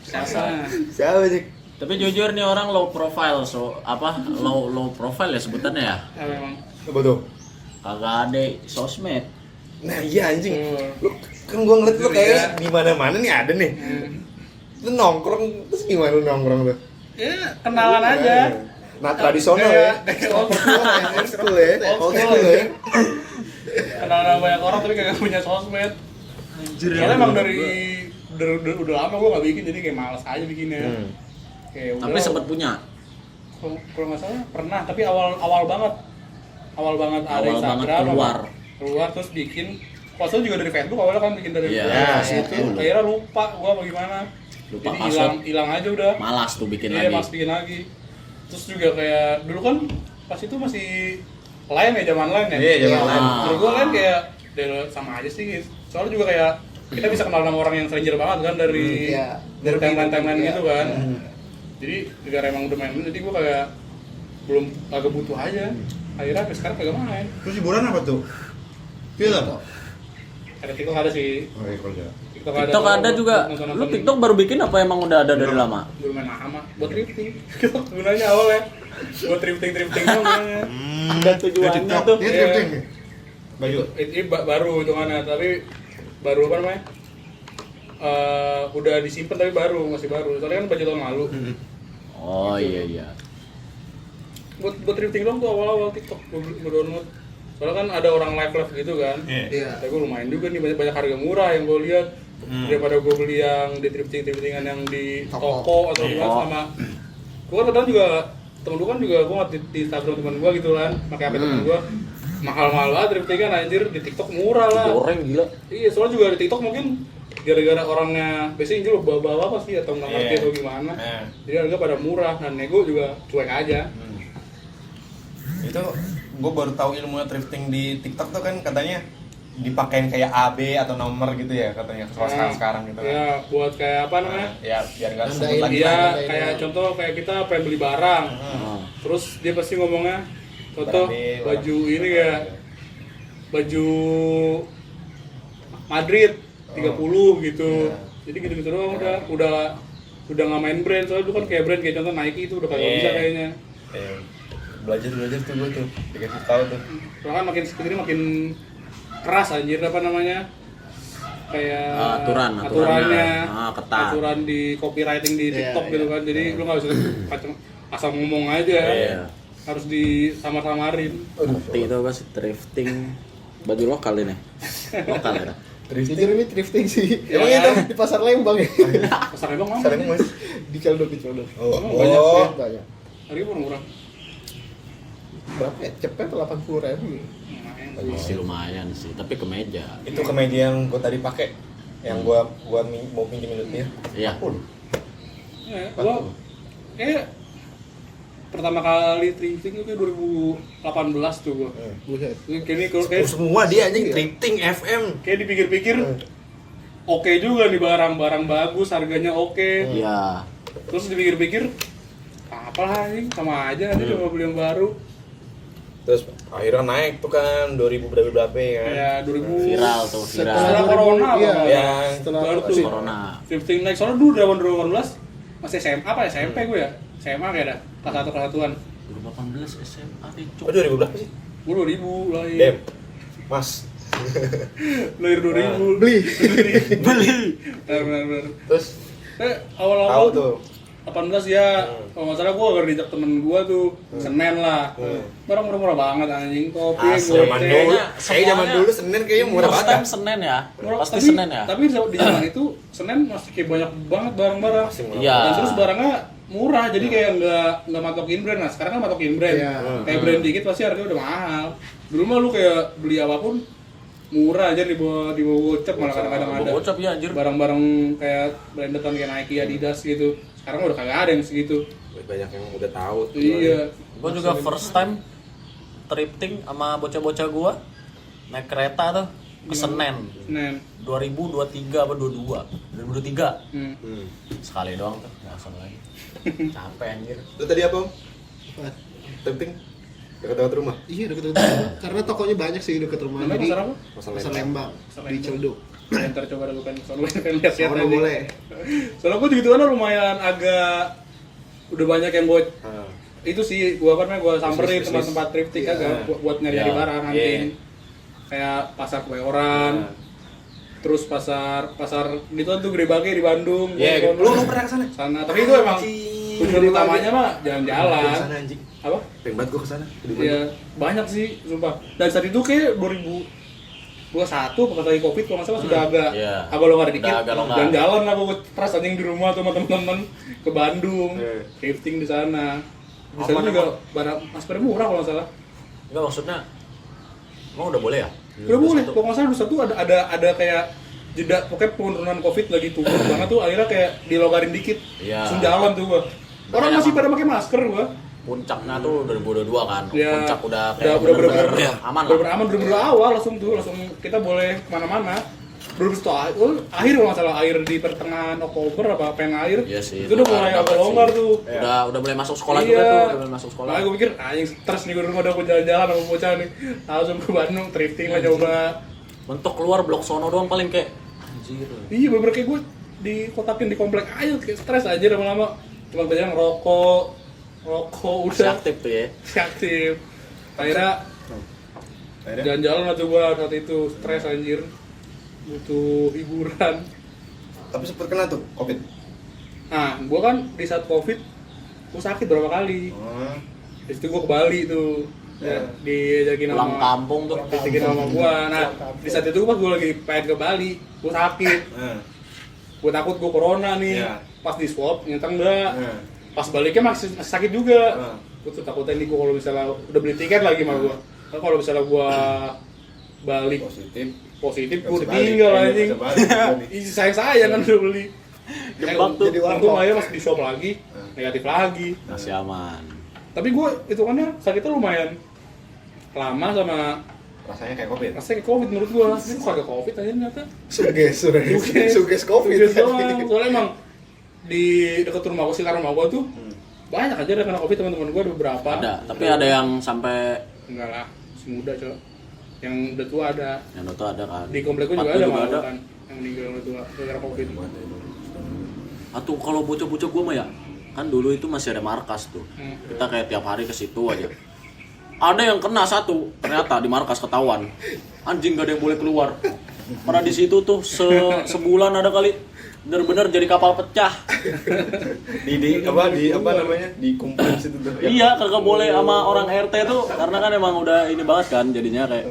Masa. Siapa, Jack? Tapi jujur nih orang low profile, so apa low profile ya sebutannya ya. Ya memang. Apa tuh? Kagak ada sosmed. Nah iya anjing, Tuh. lu kan gua ngeliat lu Iya. kayak di mana-mana nih ada nih. Lu nongkrong terus gimana lu nongkrong tuh? Ya, kenalan aja. Nah tradisional ya, Kayak old old school ya, old school ya. Kenalan sama banyak orang tapi kagak punya sosmed. Soalnya emang dari udah lama gua nggak bikin jadi kayak malas aja bikinnya. Kayak Tapi udah- sempat punya. kalau nggak salah pernah tapi awal banget ada Awal banget Instagram keluar. terus bikin password juga dari Facebook awalnya kan bikin dari Iya, itu dulu. akhirnya lupa gua apa gimana Lupa jadi password. hilang aja udah Malas tuh bikin iya lagi. mas bikin lagi terus juga kayak dulu kan pas itu masih lain ya zaman lain ya Iya, zaman lain. menurut gua lain kayak sama aja sih soalnya juga kayak kita bisa kenal sama orang yang stranger banget kan dari Iya. dari timeline Iya. gitu kan jadi negara emang udah main jadi gua kayak belum agak butuh aja akhirnya sampai sekarang kagak main Terus hiburan apa tuh? Film? ada TikTok ada sih Oh iya kerja. TikTok ada juga. Lu TikTok baru bikin apa emang udah ada dari lama? belum main lama buat thrifting gunanya awal ya buat thrifting dong gunanya Ada tujuannya tuh. Ini Iya. thrifting nih? Baju? ini baru hitungannya tapi baru apa namanya udah disimpan tapi masih baru soalnya kan baju tahun lalu Oh iya iya. buat thrifting dong tuh awal-awal TikTok gue download soalnya kan ada orang live gitu kan Iya. tapi gue lumayan juga nih banyak harga murah yang gue lihat daripada gue beli yang di thriftingan yang di toko atau gimana sama gue kan kadang juga temen gue kan juga gue ngeliat di Instagram temen gue gitu kan pakai HP temen gue mahal-mahal banget thriftingan anjir di TikTok murah lah Goreng gila. iya soalnya juga di TikTok mungkin gara-gara orangnya biasanya jual bawa-bawa apa sih atau nggak ngerti atau gimana jadi harga pada murah dan nego juga cuek aja Itu gue baru tahu ilmu thrifting di TikTok tuh kan katanya dipakein kayak AB atau nomor gitu ya katanya kalau sekarang gitu kan. ya buat kayak apa namanya Ya biar nggak Nandain sebut lagi. iya Nandain kayak ya. contoh kayak kita pengen beli barang terus dia pasti ngomongnya contoh Barang B, baju barang- ini ya baju Madrid 30 gitu jadi gitu-gitu doang udah nggak main brand soalnya dulu kan kayak brand kayak contoh Nike itu udah kagak Iya. bisa kayaknya Belajar tuh gue tuh dikasih tahu tuh. soalnya kan makin kesini makin keras anjir apa namanya kayak aturannya ketat. aturan di copywriting di Iya, TikTok iya. gitu kan jadi lu nggak bisa asal ngomong aja Iya. harus disamar-samarin Ngerti itu apa sih thrifting baju lokal ini. Lokal ya. Jujur ini thrifting sih. Emang Iya, itu? di pasar Lembang ya. pasar Lembang mana? Saling mas. Di Celdon. Oh, Emang banyak oh. Banyak. harganya murah Berapa ya? Cepet 80.000. lumayan Masih lumayan sih, tapi kemeja. Itu kemeja yang gue tadi pakai, yang gue mau pinjemin dia. Iya. Ya, gua kayak pertama kali thrifting itu kayak 2018 tuh gua. Buset. Kayak Semua dia anjing thrifting FM. kayak dipikir-pikir oke juga nih barang-barang bagus, harganya oke. Iya. Terus dipikir-pikir apalah ini sama aja nanti coba beli yang baru. Terus akhirnya naik tuh kan 2000 berapa kan. Kayak 2000 Viral tuh, viral. Setelah corona apa? Iya. Yang Setelah baru tuh Corona. thrifting naik. Soalnya dulu 2018 masih SMA apa ya? SMP gue ya? SMA kayak dah. Kelas 1 kelas 1-an. 2018 SMA nih, Cuk. Oh 2000 berapa sih? Gue 2000 lahir. Dem. Mas. Lahir 2000. Beli. Beli. Benar. Terus tahu Awal-awal tuh. 18 ya, kalau nggak salah gue gak dijak temen gue tuh, Senin lah. Barang murah-murah banget anjing, kopi, Asli. Zaman goceng. dulu, Kayaknya saya zaman semuanya dulu Senin kayaknya murah First banget. time Senin ya. Murah, Pasti tapi- Senin ya. Tapi di zaman itu Senin masih kayak banyak banget barang-barang. Masih murah. Iya. Dan terus barangnya murah, jadi kayak nggak matokin brand. Nah sekarang kan matokin brand. Iya. Kayak brand dikit pasti harganya udah mahal. Dulu mah lu kayak beli apapun murah aja di bawah gocap, malah kadang-kadang ada. Bocap ya anjir. Barang-barang kayak brandedan kayak Nike, Adidas gitu. Sekarang udah kagak ada yang segitu. Banyak yang udah tahu. tuh. Iya. Gua juga first time thrifting sama bocah-bocah gua naik kereta tuh ke Senen. Senin. 2023 apa 22? 2023. Hmm. Sekali doang tuh, langsung lagi. Capek anjir. Itu tadi apa, Om? Apa? Thrifting? Dekat-dekat rumah. Iya deket rumah. Karena tokonya banyak sih deket rumah. Namanya Jadi pasar apa? pasar Lembang di Celduk. Ya, ntar coba dah gue pengen lihat ya. Soalnya boleh. Soalnya gue gitu kan lumayan agak udah banyak yang gue itu sih gue apa namanya gue samperin Bisnis. tempat-tempat thrifting Iya. agak buat nyari-nyari Iya. barang anjing. Kayak pasar Kebayoran. Terus pasar gitu tuh Gede Bage di Bandung. Iya, Gua lu pernah kesana? sana. Tapi itu emang tujuan utamanya mah jalan-jalan. Kesana anjing. Apa? Pengen banget gua kesana. Iya, banyak sih, sumpah. Dan saat itu kayak 2021 pas lagi Covid kalau nggak salah sudah Iya. agak longgar dikit. Udah agak longgar. Dan jalan lah gue terus anjing di rumah tuh sama temen-temen ke Bandung, Iya. thrifting di sana. Di Aman, sana juga emang. barang masih pada murah kalau nggak salah. Enggak maksudnya emang udah boleh ya? Udah boleh, kalau nggak salah di satu ada kayak jeda pokoknya penurunan Covid lagi turun banget tuh akhirnya kayak dilogarin dikit. Iya. Langsung jalan tuh gua. Orang Makanya masih emang. pada pakai masker gua. Puncaknya tuh 2022 kan. Ya, Puncak udah kayak bener-bener bener-bener aman lah. bener-bener aman, bener-bener awal langsung kita boleh kemana-mana. Belum akhir kalau nggak salah akhir di pertengahan Oktober apa pengen akhir. Iya sih, Itu udah mulai udah agak sih. longgar tuh. Udah mulai masuk sekolah Iya. juga tuh, udah mulai masuk sekolah. Makanya gue pikir anjing stres nih gue di rumah udah mau jalan-jalan sama bocah nih. Langsung ke Bandung thrifting lah coba. Mentok keluar blok sono doang paling kayak anjir. Iya bener kayak gue dikotakin di komplek aja kayak stres aja lama-lama. Cuma kerjaan rokok Masih udah aktif tuh ya. aktif. Akhirnya jalan-jalan lah coba saat itu stres anjir. Butuh hiburan. Tapi sempet kena tuh Covid. Nah, gua kan di saat Covid gua sakit berapa kali. Di situ gua ke Bali tuh. Ya, diajakin Pulang sama kampung tuh. diajakin sama gua. Nah, di saat itu pas gua lagi pengen ke Bali, gua sakit. Gua takut gua corona nih. Iya. Pas di swab ternyata enggak. Pas baliknya masih sakit juga. Gua tuh takutnya nih gua kalau misalnya udah beli tiket lagi sama gua. Kan kalau misalnya gua balik positif Nggak gua bisa balik. tinggal Nggak anjing. bisa balik. Ih, sayang kan udah beli. Jebak tuh. Jadi Untung warkop. aja masih di shop lagi, negatif lagi. Masih aman. Tapi gue hitungannya sakitnya lumayan lama sama Rasanya kayak Covid. rasanya kayak Covid menurut gue. Ini kok agak Covid aja ternyata. Suges Covid. Suges doang. Soalnya emang di dekat rumah gue, sekitar rumah gue tuh banyak aja yang kena Covid, teman-teman gue ada beberapa. Ada, tapi ada yang sampai Enggak lah, masih muda coy. Yang udah tua ada. yang itu ada kan. Di komplek gue juga Tempat ada gua malah kan yang meninggal udah tua gara-gara Covid. Atau kalau bocah-bocah gua mah ya, kan dulu itu masih ada markas tuh. Hmm. Kita kayak tiap hari ke situ aja. Ada yang kena satu, ternyata di markas ketahuan. Anjing gak ada yang boleh keluar. Karena di situ tuh sebulan ada kali bener-bener jadi kapal pecah. Di apa namanya? Dikumpulin situ tuh. Iya, kagak boleh sama orang RT tuh, karena kan emang udah ini banget kan, jadinya kayak,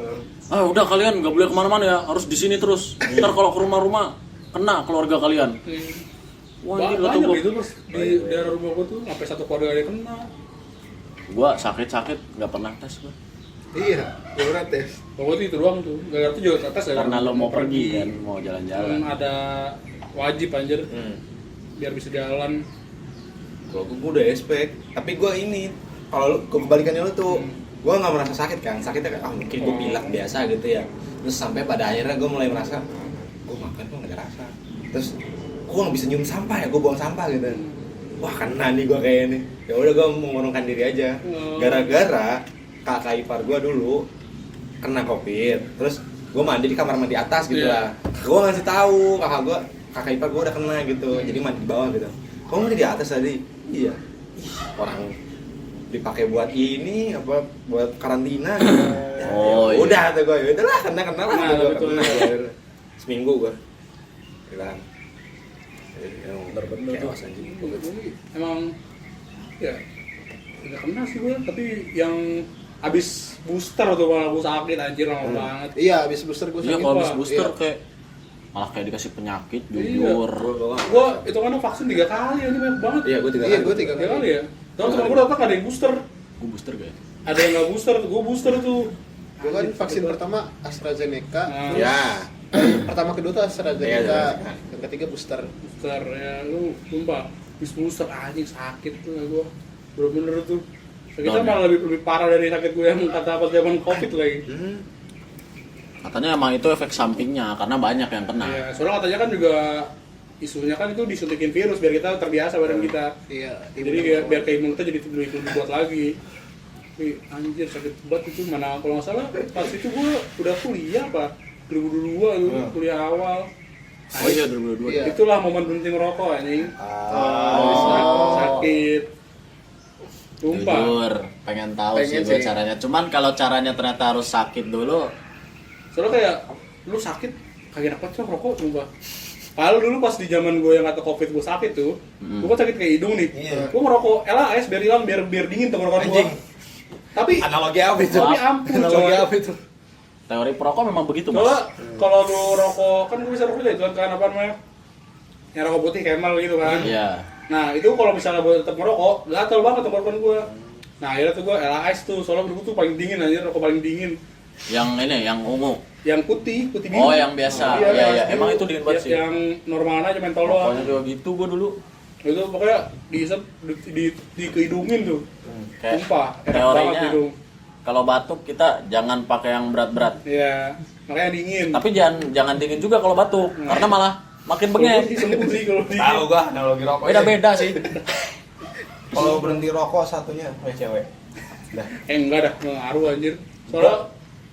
udah kalian nggak boleh kemana-mana ya, harus di sini terus. Ntar kalau ke rumah-rumah kena keluarga kalian. Wah, ini kata Banyak gua. gitu terus di daerah rumah gue tuh sampai satu keluarga ada yang kena. Gua sakit-sakit nggak pernah tes gua. Iya, gua pernah tes. Pokoknya itu doang tuh. Gara-gara itu juga tes ya. Karena lo mau pergi kan, mau jalan-jalan. Ada wajib anjir biar bisa jalan. Kalau gue udah expect, tapi gue ini kalau kebalikannya lu tuh, gue nggak merasa sakit kan, sakitnya kayak mungkin gue pilek biasa gitu ya. Terus sampai pada akhirnya gue mulai merasa, gue makan kok nggak ada rasa. Terus gue nggak bisa nyium sampah ya, gue buang sampah gitu. Wah kena nih gue kayak ini. Ya udah gue mengurungkan diri aja. Gara-gara kakak ipar gue dulu kena COVID, terus gue mandi di kamar mandi atas gitu lah. Gue ngasih tahu kakak ipar gue udah kena gitu, jadi mandi di bawah gitu. Kamu mandi di atas tadi? Iya. Ih, orang dipakai buat ini apa buat karantina gitu. Oh, Ya udah tuh gue, ya udahlah kena lah Nah, gue betul. kena. Seminggu gue hilang. Bener-bener tuh. Chaos anjing. Emang ya udah kena sih gue, tapi yang abis booster tuh malah gue sakit anjir lama banget. Iya, habis booster gua Iya sakit. kalau habis Pak. booster Iya. kayak malah kayak dikasih penyakit, Iya. jujur. Gue itu kan vaksin 3 kali ini banyak banget. Iya, gue 3 Iya, kali. gua 3 3 kali. kali ya. Tahu teman gue datang ada yang booster, Gue booster gak ya? ada yang nggak booster, gue booster tuh. Gua kan vaksin pertama AstraZeneca. Nah. Ya. Pertama kedua tuh Iya, AstraZeneca. AstraZeneca. Yang ketiga booster. Booster ya, lu sumpah habis booster anjing sakit tuh gue. Bener-bener tuh. Sakitnya Down, malah lebih parah dari sakit gue yang kata pas zaman Covid lagi. Katanya emang itu efek sampingnya karena banyak yang kena. Iya, soalnya katanya kan juga isunya kan itu disuntikin virus biar kita terbiasa badan kita. Iya. Jadi biar kayak imun kita jadi lebih kuat lagi. Tapi anjir sakit banget itu, mana kalau nggak salah pas itu gue udah kuliah apa 2022 dulu kuliah awal. Oh iya 2022. Iya. Itulah momen berhenti ngerokok anjing. Sakit. Sumpah. Jujur, pengen tahu Pengen sih gue sih. caranya. Cuman kalau caranya ternyata harus sakit dulu, Soalnya kayak lu sakit kagak dapat tuh rokok sumpah. Padahal dulu pas di zaman gue yang kata Covid gue sakit tuh, gue kan sakit kayak hidung nih. Gue ngerokok LAS biar hilang biar dingin tenggorokan gue. Anjing. Tapi Analogi apa itu? tapi ampun Analogi coy. apa itu? teori perokok memang begitu mas. Soalnya kalau lu rokok kan gue bisa rokok itu kan apa namanya? Yang rokok putih Camel gitu kan. Iya. Nah itu kalau misalnya gue tetap ngerokok, gatel banget tenggorokan gue. Nah akhirnya tuh gue LAS tuh, soalnya menurut gue tuh paling dingin aja, rokok paling dingin. Yang ini, yang ungu. Yang putih biru. Oh yang biasa. Iya iya. biru. Emang itu dingin banget sih. Yang normal aja mentol doang. Rokoknya juga gitu gue dulu. Itu pokoknya diisep di kehidungin tuh. Kayak Sumpah, enak teorinya, banget hidung. kalau batuk kita jangan pakai yang berat-berat. Iya, makanya dingin. Tapi jangan dingin juga kalau batuk, karena malah makin bengek. Sembuh sih kalau dingin. Tahu gua analogi rokok. Beda-beda sih. Kalau berhenti rokok satunya punya cewek. Dah. Enggak dah, nggak ngaruh anjir. Soalnya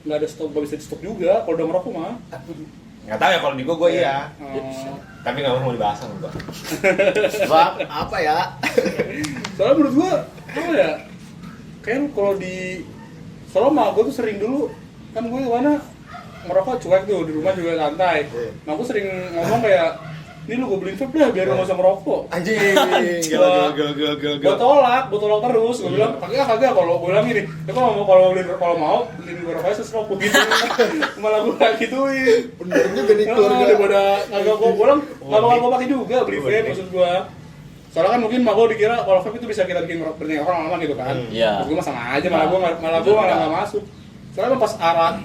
nggak ada stok, nggak bisa di stok juga kalau udah ngerokok mah. Nggak tahu ya kalau di gua iya. Oh. Tapi nggak mau dibahas sama gua. Bang, apa ya? Soalnya menurut gua apa ya? Kayak kalau di soalnya mak gua tuh sering dulu kan gue mana ngerokok cuek tuh di rumah juga santai. Nah gua sering ngomong kayak ini lu gue beliin vape dah biar lu nggak usah ngerokok. Anjing. Gue tolak terus. Gue bilang kagak kalau gue bilang gini, ya kalau mau beliin gue rokoknya seserok gitu. Malah gue kayak gituin. Bener juga nih keluarga. Daripada kagak gue bilang nggak bakal gue pakai juga beli vape maksud gue. Soalnya kan mungkin mak gue dikira kalau vape itu bisa kita bikin berhenti orang lama gitu kan. Iya. Terus gue mah sama aja, malah gue nggak masuk. Soalnya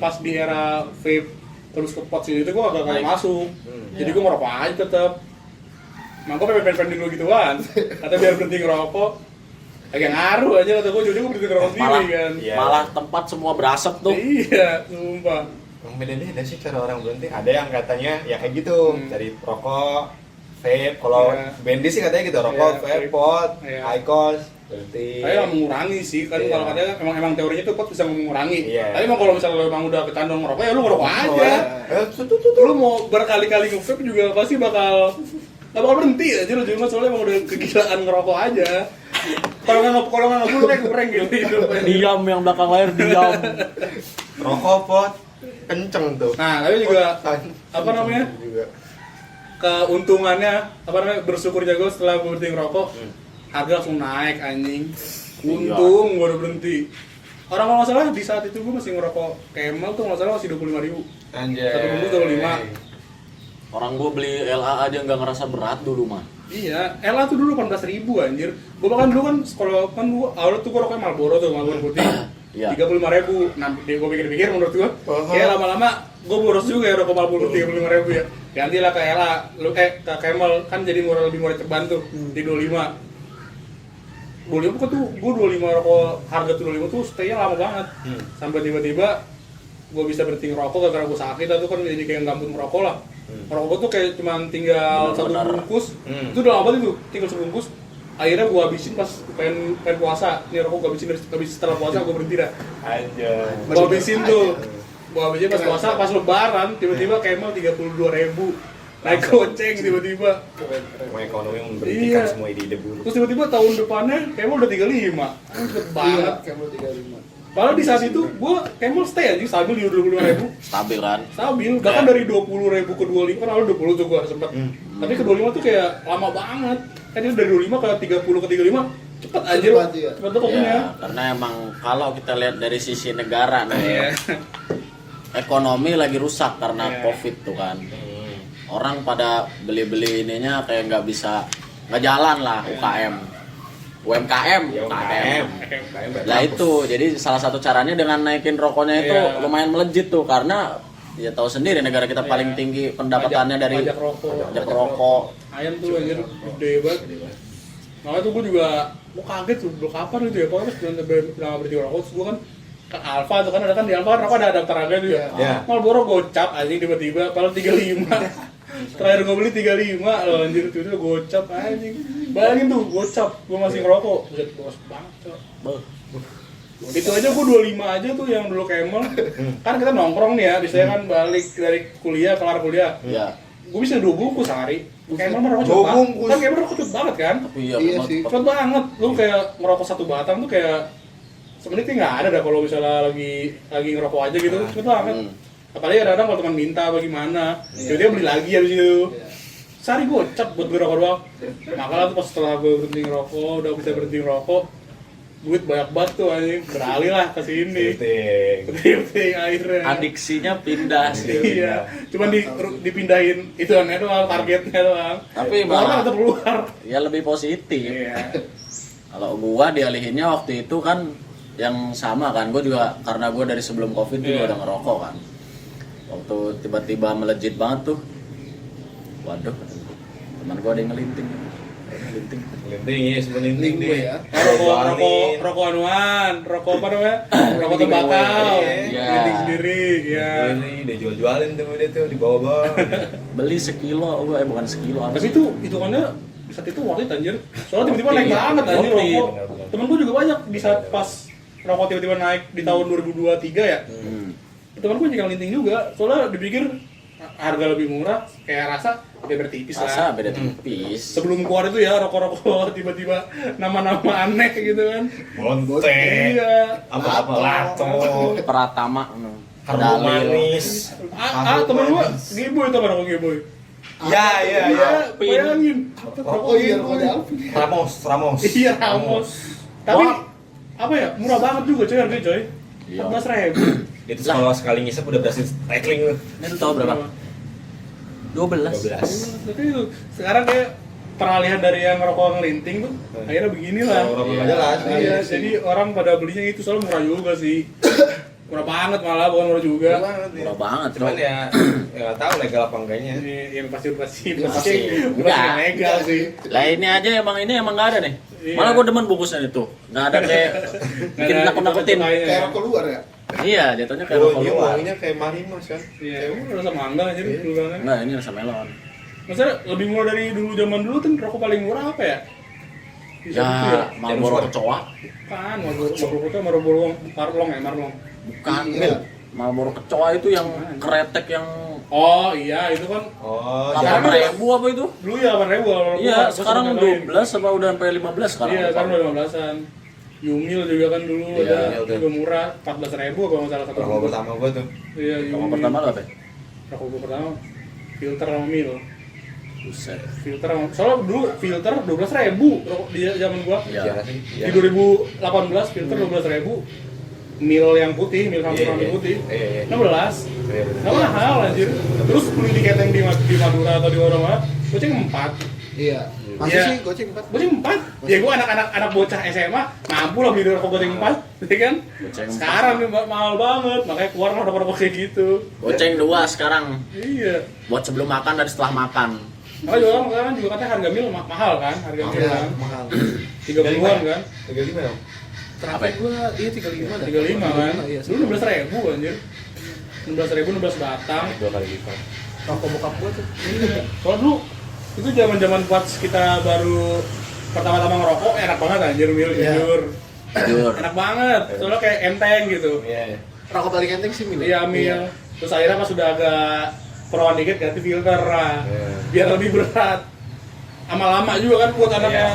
pas di era vape terus ke pot sini itu gue agak kayak masuk. Jadi gue ngerokok aja tetep. Mak gue pengen dulu gituan. Kata biar berhenti ngerokok. Agak ngaruh aja kata gue, jadi gue berhenti ngerokok sendiri kan. Iya. Malah tempat semua berasap tuh. Iya, sumpah. Yang beda-beda sih cara orang berhenti. Ada yang katanya ya kayak gitu, dari rokok, vape. Kalau Iya. Bendy sih katanya gitu, rokok, Iya, vape, vape. pot, Iya. IQOS, berhenti. Kayak mengurangi sih kan, Iya. kalau katanya emang teorinya tuh pot bisa mengurangi. Iya. Tapi emang kalau misalnya lo emang udah kecanduan ngerokok ya lu ngerokok aja. Tuh. Lu mau berkali-kali nge-vape juga pasti bakal nggak bakal berhenti aja lu juga, soalnya emang udah kegilaan ngerokok aja. Kalau nggak ngebul kayak kurang gitu hidupnya. Diam yang belakang layar diam. Rokok, pot, kenceng tuh. Nah, tapi juga apa namanya? Juga. Keuntungannya apa namanya, bersyukurnya gue setelah gue berhenti ngerokok harga langsung naik anjing. Untung gue udah berhenti. Orang kalau nggak salah di saat itu gue masih ngerokok Camel tuh nggak salah masih 25.000. Anjay. Satu bungkus 25. Orang gue beli LA aja nggak ngerasa berat dulu mah. Iya, Ella tuh dulu 18.000 anjir. Gue bahkan dulu kan kalau kan gue awal tuh gue rokoknya Marlboro tuh, Marlboro putih. Iya. 35.000. Nah, gue pikir-pikir menurut gue, kayak lama-lama gue boros juga ya rokok 35.000 ya. Gantilah ke Ella, ke Camel kan jadi lebih murah terbantu di 25. 25 kok tuh, gue 25 rokok harga tuh 25 tuh stay-nya lama banget. Sampai tiba-tiba gue bisa berhenti ngerokok gara-gara gue sakit atau kan jadi kayak gambut merokok lah. Rokok gue tuh kayak cuma tinggal Benar-benar. satu bungkus. Itu udah lama banget itu, tinggal sebungkus. Akhirnya gue habisin pas pengen puasa. Ini rokok gue habis setelah puasa gue berhenti dah. Anjay. Gue habisin tuh. Gue habisin pas puasa, pas lebaran tiba-tiba Camel 32.000. Naik goceng tiba-tiba. Semua ekonomi memberhentikan Iya. semua ide-ide buruk. Terus tiba-tiba tahun depannya Camel udah 35. Cepet banget. Camel 35. Padahal di saat itu gue Camel stay aja stabil di 25.000. Stabil kan? Stabil, bahkan dari 20.000 ke 25 kan lalu 20 tuh gue sempet. Tapi ke 25 tuh kayak lama banget. Kan itu dari 25 ke 30 ke 35 cepet anjir. Cepet, iya. Cepet tuh kopinya. Ya, karena emang kalau kita lihat dari sisi negara nih, Iya. ekonomi lagi rusak karena Iya. COVID tuh kan. Orang pada beli-beli ininya kayak nggak jalan lah UKM. UMKM, Ya, UKM. UKM. Lah itu, jadi salah satu caranya dengan naikin rokoknya itu Iya. lumayan melejit tuh karena ya tahu sendiri negara kita paling tinggi pendapatannya dari pajak rokok. pajak rokok. Ayam tuh anjir gede banget. Makanya tuh gue juga kaget tuh, belum kapan gitu ya, pokoknya selama berhenti rokok, terus gue kan ke Alfa tuh kan ada kan di Alfa rokok ada daftar harga tuh ya. Iya. Marlboro gocap anjing tiba-tiba, padahal 35. Terakhir gue beli 35 loh anjir, tiba-tiba gocap anjing. Bayangin tuh gocap, gue masih ngerokok, buset bos banget Cok. Beuh. Itu aja gue 25 aja tuh yang dulu Camel. Kan kita nongkrong nih ya, biasanya kan balik dari kuliah, kelar kuliah. Ya, Gue bisa 2 bungkus sehari. Camel mah rokok cepet 2 banget. bungkus. Kan Camel rokok cepet banget kan? tapi ya Iya memang sih. cepet. Cepet banget. Lu kayak ngerokok 1 batang tuh kayak semenitnya nggak ada dah kalau misalnya lagi ngerokok aja gitu. Cepet banget. Apalagi kadang-kadang kalau teman minta apa gimana, jadi dia beli lagi habis itu. Sehari gocap buat gue rokok doang. Makanya tuh pas setelah gue berhenti ngerokok, udah bisa berhenti ngerokok, duit banyak banget tuh anjing. Beralih lah ke sini. Penting. Penting akhirnya. Adiksinya pindah sih. Iya, cuman dipindahin itu aneh doang, targetnya doang. Tapi orang malah- tetap keluar. Ya lebih positif. Iya. Kalau gua dialihinnya waktu itu kan yang sama kan, gua juga karena gua dari sebelum COVID juga Iya. udah ngerokok kan. Waktu tiba-tiba melejit banget tuh, waduh, teman gua ada yang ngelinting. Linting ya, sebelum linting Gue deh. ya. Rokok anuan, rokok apa namanya? Rokok tembakau. Iya. Beli sendiri, ya. Ini udah jual-jualin tuh dia tuh di bawah-bawah. Beli sekilo, gua bukan sekilo. apa Tapi sih? itu hitungannya di saat itu worth it anjir. Soalnya tiba-tiba naik Iya, banget anjir worth it. rokok. Temen gue juga banyak di saat pas rokok tiba-tiba naik di tahun 2023 ya. Temen gue juga linting juga. Soalnya dipikir harga lebih murah, kayak rasa ya bertipis Rasa lah. beda tipis. Sebelum keluar itu ya rokok-rokok tiba-tiba nama-nama aneh gitu kan. Bonte. Iya. Apa-apa lato. Pratama, Harum manis. Temen gua Giboy tuh rokok Giboy. Iya, iya, iya. Bayangin. Oh iya, rokok ada Alvin. Ramos. Iya, Ramos. Tapi apa ya? Murah banget juga coy harganya coy. Iya. 14.000. Itu kalau sekali ngisep udah berhasil tackling lu. Ini lu tahu berapa? 12. 12. Tapi itu sekarang kayak peralihan dari yang rokok ngelinting tuh akhirnya beginilah. Rokok nggak jelas. Iya, jadi orang pada belinya itu soalnya murah juga sih. Murah banget malah, bukan murah juga. Murah banget, Cuman Cok. ya nggak tahu legal apa enggaknya. Ini yang pasti Pasti. Enggak. legal sih. Lah ini aja emang nggak ada nih. Iya. Malah gua demen bungkusnya itu. Nggak ada kayak bikin nakut-nakutin. Kayak rokok luar ya. Iya, jatuhnya kayak Oh, rokok dia luar. wanginya kayak marimas kan. Iya, emang rasa mangga aja dulu kan. Enggak, ini rasa melon. Maksudnya lebih murah dari dulu zaman dulu tuh rokok paling murah apa ya? Bisa gitu Ya, Marlboro kecoa. Bukan, Marlboro Marlong ya, Marlong. Bukan, Iya. Mil. Marlboro kecoa itu yang kretek yang Oh iya, itu kan Oh, Sekarang 8.000 apa itu? dulu ya 8.000 kalau Iya, gua sekarang sempat nyobain. 12 apa udah sampai 15 sekarang? Iya, sekarang udah 15-an. Yumil juga kan dulu Iya, ada Yumil tuh. juga murah, 14.000 kalau nggak salah satu. rokok pertama gua tuh. Iya, Rokok Yumil. pertama lo apa? Rokok gua pertama filter sama mil. Buset. Filter sama soalnya dulu filter 12.000 rokok di zaman gua. Iya. sih. Di 2018 filter 12.000. Mil yang putih, mil Iya, samping iya. putih. Iya, iya. 16. Iya, bener. Nggak mahal anjir. Terus beli di keteng di Madura atau di mana-mana, goceng 4. Iya. Masih Iya. sih goceng 4. Goceng 4. Ya gua anak bocah SMA mampu lah beli rokok goceng 4, ya kan? Goceng 4. Sekarang nih mahal banget, makanya keluar lah rokok-rokok kayak gitu. Goceng 2 sekarang. Iya. Buat sebelum makan dan setelah makan. Makanya juga sekarang juga katanya harga mil mahal kan? Harga mil Iya, kan? mahal. 30-an kan? 35 dong. Terakhir gua iya 35 dah. 35 kan? Iya. Dulu 16.000 anjir. 16.000 16 batang. 2 kali lipat. Rokok bokap gua tuh. Iya. Kalau dulu itu zaman-zaman pas kita baru pertama-tama ngerokok enak banget anjir mil Iya. jujur. Jujur. Enak banget. Soalnya kayak enteng gitu. Iya. Rokok paling enteng sih Mil. Iya mil. Terus akhirnya pas sudah agak perawan dikit ganti filter lah. Iya. Biar lebih berat. Lama-lama juga kan buat anaknya.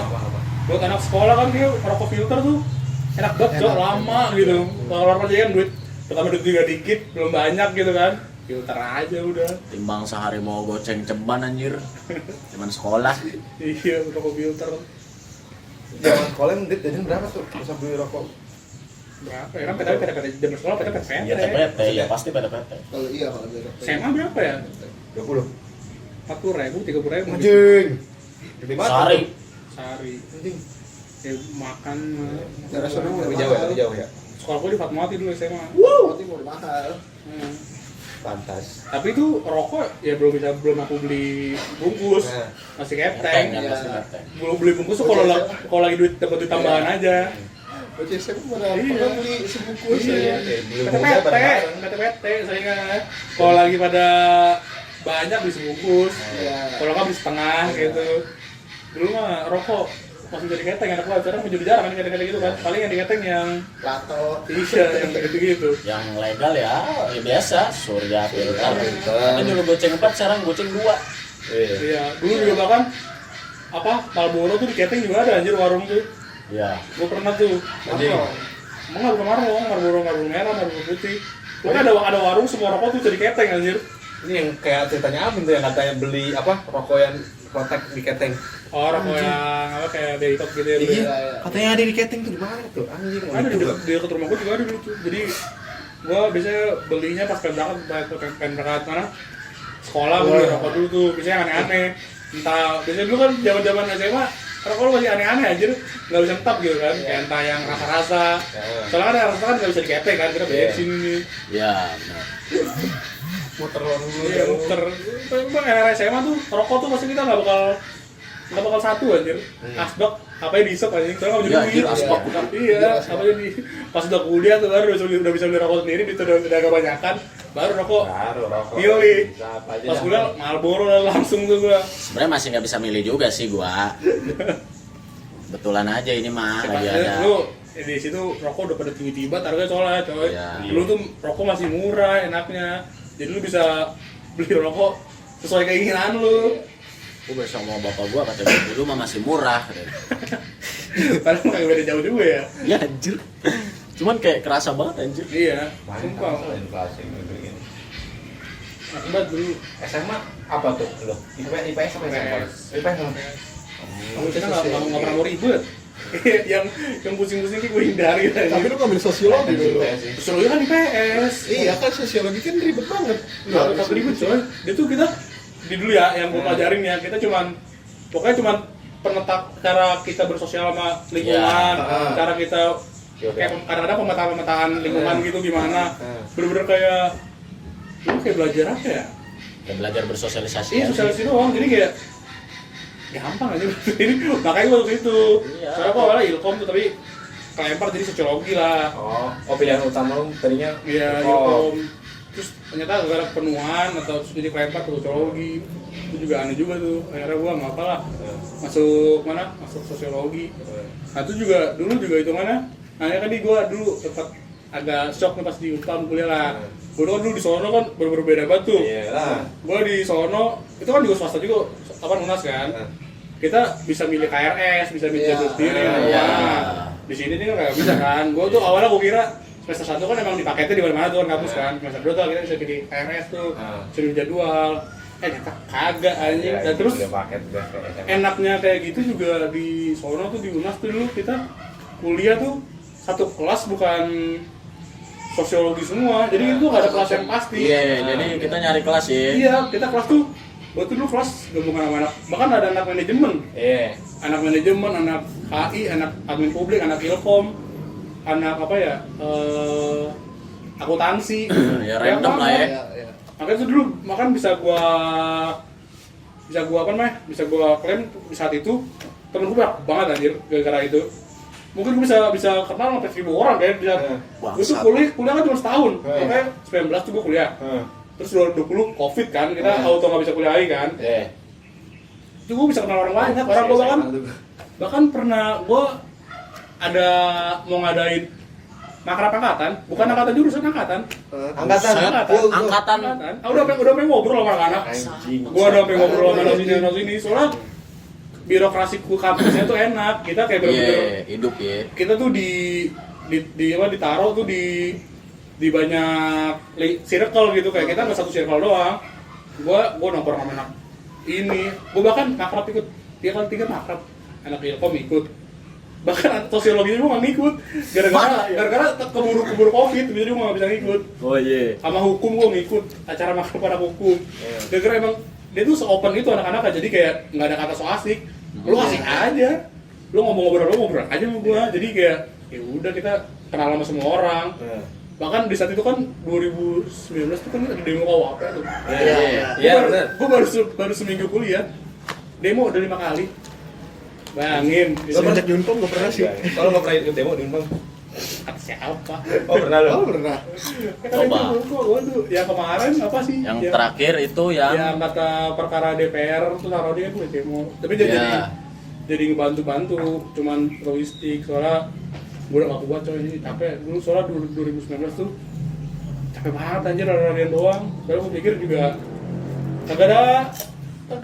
Buat anak sekolah kan dia rokok filter tuh enak banget, Cok, Enak. lama gitu. Kalau orang aja kan duit pertama duit juga dikit, belum banyak gitu kan. Filter aja udah. Timbang sehari mau goceng ceban anjir. Cuman sekolah. Iya, rokok filter. Zaman sekolah duit jajan berapa tuh? Bisa beli rokok. Berapa ya? Kan PT jam sekolah PT. Iya PT, ya pasti PT. Kalau iya kalau beli rokok. SMA berapa ya? 20. 40.000, 30.000. Anjing. Gede banget. Sehari. Sehari. Anjing. Ya makan. Daerah sana Lebih udah jauh ya, mahal. lebih jauh ya. Sekolah gue di Fatmawati dulu SMA. Roti mau mahal. Hmm. Pantas. Tapi itu rokok ya belum aku beli bungkus. Nah. Masih Keteng keteng. kan Iya. pasti keteng. Belum beli bungkus tuh kalau lagi duit dapat duit tambahan aja. Goceng saya pernah Iya. pernah beli sebungkus Iya. ya. Beli PT bungkusnya bareng-bareng. PT saya kan. Kalau lagi pada banyak beli sebungkus. Iya. Kalau nggak beli setengah gitu. Dulu mah rokok masih jadi keteng enak banget. Sekarang menjadi jarang kan keteng gitu kan. Paling yang di keteng yang Lato. iya yang gitu-gitu. Yang legal ya biasa, Surya filter. Filter. Tapi dulu goceng 4, sekarang goceng 2. Iya. Iya. Dulu juga bahkan apa Marlboro tuh di keteng juga ada anjir warung tuh. Iya. Gue pernah tuh. Anjing. Emang nggak bukan Marlboro merah, Marlboro putih. Pokoknya ada warung semua rokok tuh jadi keteng anjir. Ini yang kayak ceritanya Amin tuh yang katanya beli apa rokok yang protek di keteng. Oh, rokok yang apa kayak dari top gitu ya. Iya. iya. Katanya ada di keteng tuh di mana tuh? Anjing. Ada di dekat rumah gue juga ada dulu tuh. Jadi gue biasanya belinya pas pengen berangkat mana sekolah gue beli rokok dulu tuh. Biasanya yang aneh-aneh. Entah biasanya dulu kan zaman SMA rokok lu masih aneh-aneh anjir, nggak bisa tetap gitu kan. Kayak entah yang rasa-rasa. Soalnya kan rasa kan nggak bisa dikepek kan, kita beli di sini nih. Iya, benar. Muter dulu. Iya, muter. Emang era SMA tuh rokok tuh pasti kita nggak bakal satu anjir. Asbak apa yang diisep anjing, soalnya nggak Iya, jadi anjir, duit. asbak. Iya, apa jadi pas udah kuliah tuh baru udah bisa beli rokok sendiri, udah agak banyakan, baru rokok. Baru rokok. Milih. Siapa aja Pas dah. kuliah Marlboro langsung tuh gua. Sebenarnya masih nggak bisa milih juga sih gua. Betulan aja ini mah lagi ada. Lu di situ rokok udah pada tinggi banget harganya soalnya coy. Iya. Dulu tuh rokok masih murah enaknya. Jadi lu bisa beli rokok sesuai keinginan lu. Gua besok sama bapak gua katanya dulu mah masih murah. Katanya. Padahal nggak beda jauh juga ya. Ya anjir. Cuman kayak kerasa banget anjir. Iya, Banyak sumpah. kan inflasi begini. Akibat dulu. SMA apa tuh lo? IPS apa SMA? IPS. Kamu kita nggak pernah mau ribet. yang pusing-pusing kayak gue hindari Tapi aja. lu ngambil sosiologi dulu. Sosiologi kan IPS. Iya kan sosiologi kan ribet banget. Nggak ribet coy. Dia tuh kita di dulu ya yang gue pelajarin ya kita pokoknya cuman penetak cara kita bersosial sama lingkungan, Iya. cara kita kayak kadang-kadang pemetaan lingkungan gitu gimana. Bener-bener kayak lu kayak belajar apa ya? Dan belajar bersosialisasi. Iya aja. sosialisasi doang, jadi kayak gampang aja ini makanya waktu itu. Iya. Soalnya gua awalnya ilkom tuh tapi kelempar jadi sosiologi lah. Oh pilihan utama lu tadinya Iya, ilkom. Terus ternyata gara penuhan atau terus jadi kelempar ke sosiologi. Itu juga aneh juga tuh. Akhirnya gua nggak apa lah. Masuk mana? Masuk sosiologi. Nah itu juga dulu juga itu mana? Nah kan di gua dulu sempat agak shock nih pas di UPAM kuliah lah. Gua kan dulu di sono kan berbeda banget tuh. Iya lah. Gua di sono itu kan juga swasta juga, apa UNAS kan. Kita bisa milih KRS, bisa milih Iya. sendiri. Iya. Nah, di sini nih nggak bisa kan. Gua tuh awalnya gua kira semester 1 kan emang di paketnya di mana-mana tuh kan kampus kan. Semester 2 tuh kita bisa pilih KRS tuh, bisa pilih jadwal. Ternyata kagak anjing. Dan terus paket udah kayak SMA. enaknya kayak gitu juga di sono tuh di UNAS tuh dulu kita kuliah tuh satu kelas bukan sosiologi semua. Jadi itu nggak ada kelas yang pasti. Iya, jadi kita nyari kelas ya. Iya, kita kelas tuh Gue tuh dulu kelas gabungan sama anak, bahkan ada anak manajemen. Iya. Anak manajemen, anak HI, anak admin publik, anak ilkom, anak apa ya, akuntansi. Ya random lah ya. Ya. Makanya itu dulu, makan bisa gua apa namanya, bisa gua klaim di saat itu temen gue banyak banget anjir gara-gara itu. Mungkin gue bisa kenal sampai 1000 orang kayak bisa. Gue tuh kuliah kan cuma setahun, makanya 19 tuh gue kuliah. Terus 2020 covid kan, kita auto nggak bisa kuliah lagi kan. Itu gue bisa kenal orang banyak, orang gue bahkan pernah gue ada mau ngadain makrab angkatan, bukan angkatan jurusan angkatan. Angkatan. Angkatan. Udah sampai ngobrol sama anak-anak. Gue udah sampai ngobrol sama anak sini, soalnya birokrasi kampusnya tuh enak. Kita kayak bener-bener hidup ya. kita tuh ditaruh tuh di banyak circle gitu, kayak kita nggak satu circle doang. Gua nongkrong sama anak ini, gua bahkan makrab ikut, dia kan 3 makrab, anak ilkom ikut, bahkan sosiologinya gua nggak ngikut gara-gara keburu covid, jadi gua nggak bisa ngikut. Oh iya. Sama hukum gua ngikut acara makrab anak hukum, gara-gara emang dia tuh se-open itu anak-anak, jadi kayak nggak ada kata so asik, lu asik aja, lu ngobrol aja sama gua, jadi kayak ya udah kita kenal sama semua orang. Bahkan di saat itu kan 2019 tuh kan ada demo KUHP tuh. Iya, benar. Gue baru seminggu kuliah, demo udah 5 kali. Bayangin. Semenjak Junpom gak pernah sih. Kalau nggak pernah ikut demo di Unpam? Kata siapa? Oh pernah lo? Oh pernah. Coba. Gue tuh yang kemarin apa sih? Yang terakhir itu yang kata perkara DPR tuh taruh dia tuh demo. Tapi dia jadi ngebantu, cuman logistik, soalnya gue udah gak kuat coy, ini capek. Dulu soalnya 2019 tuh capek banget anjir, larian doang. Soalnya gue pikir juga kagak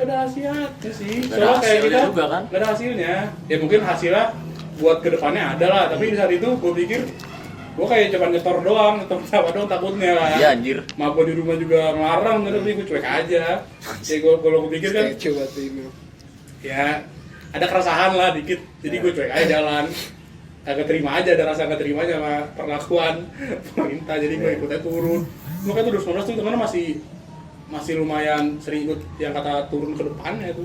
ada hasilnya sih. Soalnya kayak kita juga, kan? gak ada hasilnya. Ya mungkin hasilnya buat kedepannya ada lah, tapi di saat itu gue pikir gue kayak cuma nyetor sama doang takutnya lah. Iya anjir. Mabok di rumah juga ngelarang, tapi gue cuek aja. Ya gue pikir kan, Coba ini. ya ada keresahan lah dikit, jadi gue cuek aja jalan. Agak terima aja, ada rasa agak terima aja sama perlakuan pemerintah, jadi gue ikutnya turun. Makanya tuh 2019 tuh temen masih lumayan sering ikut yang kata turun ke depannya tuh.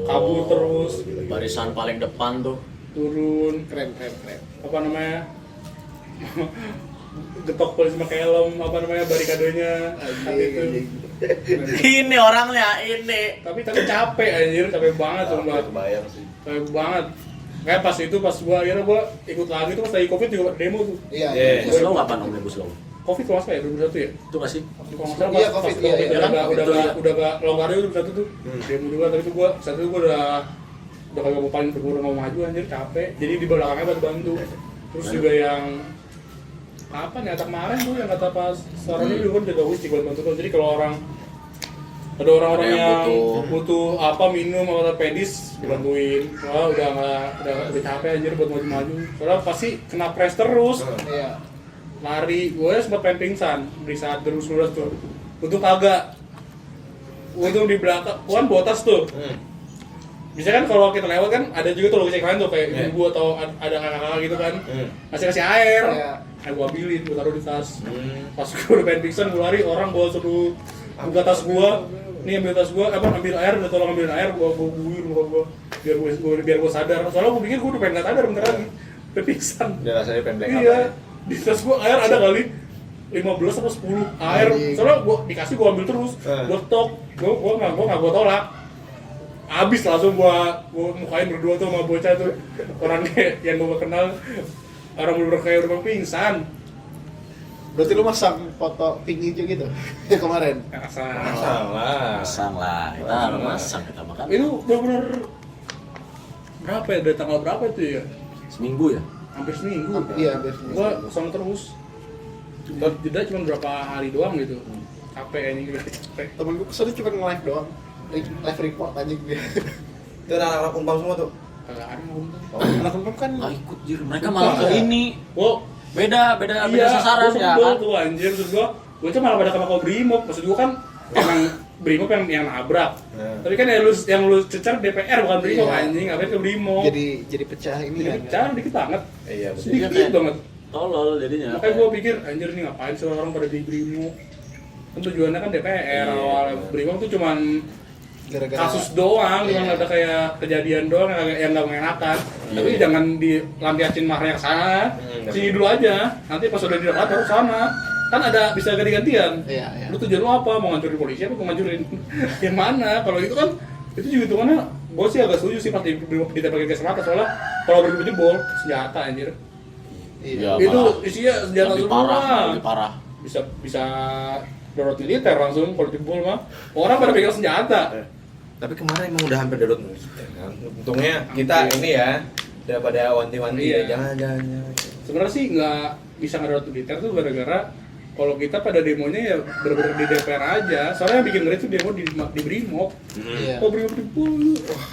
Kabur terus, Barisan paling depan tuh. turun, Keren. apa namanya, getok polisi pakai helm, apa namanya, barikadenya saat itu. Ini orangnya ini. Tapi capek anjir, capek banget sumpah. Kebayang sih. Capek banget. Kayak pas gua akhirnya gua ikut lagi tuh pas lagi Covid juga demo tuh. Iya. Omnibus Law kapan Omnibus Law? Covid kalau nggak salah ya 2021 ya. Itu nggak sih? Kalau nggak salah Iya, pas Covid, Covid iya, udah gak longgar itu satu tuh. Demo juga, tapi itu gua satu gua udah kagak mau paling gue mau maju anjir, capek. Jadi di belakangnya bantu. Terus juga yang apa nih, kemarin tuh yang kata pas sarannya juga kan jaga wistik buat bantu. Jadi kalau ada orang-orang Ada yang yang butuh apa minum atau pedis dibantuin. Wah udah capek anjir buat maju-maju. Soalnya pasti kena press terus. Iya. Lari, gue sempat pengen pingsan di saat 2019 tuh. Untung kagak. Untung di belakang, kan botas tuh. Biasanya kan kalau kita lewat kan ada juga tuh logistik lain tuh kayak ibu atau ada kakak-kakak gitu kan. Kasih air. Nah, gue ambilin, gue taruh di tas. Pas gue udah pengen pingsan, gue lari, orang bawa suruh buka tas gue. Nih ambil tas gue, ambil air, udah tolong ambilin air, gue buir muka gue biar gue sadar. Soalnya gue pikir gue udah pengen gak sadar bentar lagi. Pengen pingsan. Dia rasanya pengen black Iya. Di tas gue air ada kali 15 atau 10 air. Soalnya gue dikasih, gue ambil terus. Gue stok, gue nggak gue tolak. Abis langsung gue mukain berdua tuh sama bocah tuh, orangnya yang gue kenal, orang bener kayak udah pingsan. Berarti lu masang foto pink hijau gitu ya kemarin? Salah. Masang lah, kita harus masang kita makan. Itu bener-bener berapa ya, dari tanggal berapa itu ya? Seminggu ya? Hampir seminggu. Iya, hampir seminggu. Gue sama terus. Jeda cuma berapa hari doang gitu. Capek anjing, capek. Temen gue kesannya cuma nge-live doang. Live report aja gue. Itu anak-anak Unpam semua tuh. Kagak ada ngomong. Anak Unpam kan Nggak ikut jir, mereka malah ke ini. Oh, Beda sasaran ya sebel kan? tuh anjir, terus gue tuh malah pada sama kau Brimob, maksud gue kan emang Brimob yang nabrak. Tapi kan yang lu cecer DPR bukan Brimob anjing, ngapain ke Brimob? jadi pecah ini Jadi kan. pecah dikit banget. Iya, betul. Sedikit kayak- banget. Tolol jadinya. Makanya gue pikir anjir nih ngapain sih orang pada di Brimob? Kan tujuannya kan DPR, awalnya Brimob tuh cuman Gara-gara kasus doang, Iya. cuman ada kayak kejadian doang yang nggak mengenakan. Tapi jangan dilampiasin marahnya ke sana, sini dulu aja. Nanti pas udah didapat baru sana. Kan ada bisa ganti-gantian. Iya, iya. Lu tujuan lu apa? Mau ngancurin polisi apa mau ngancurin yang mana? Kalau itu kan itu juga hitungannya gue sih agak setuju sih pas ditembaki gas mata, soalnya kalau berjebol senjata anjir. Iya. Ya, Itu malah isinya senjata lebih semua. parah, lebih parah. Bisa darurat militer langsung kalau jebol mah. Orang pada pegang senjata. Tapi kemarin emang udah hampir darurat militer kan. Untungnya kita ini ya daripada wanti-wanti Iya. ya jangan. Sebenarnya sih nggak bisa darurat militer tuh gara-gara kalau kita pada demonya ya bener-bener di DPR aja. Soalnya yang bikin ngeri tuh demo di Brimob. Iya. Oh Brimob wah,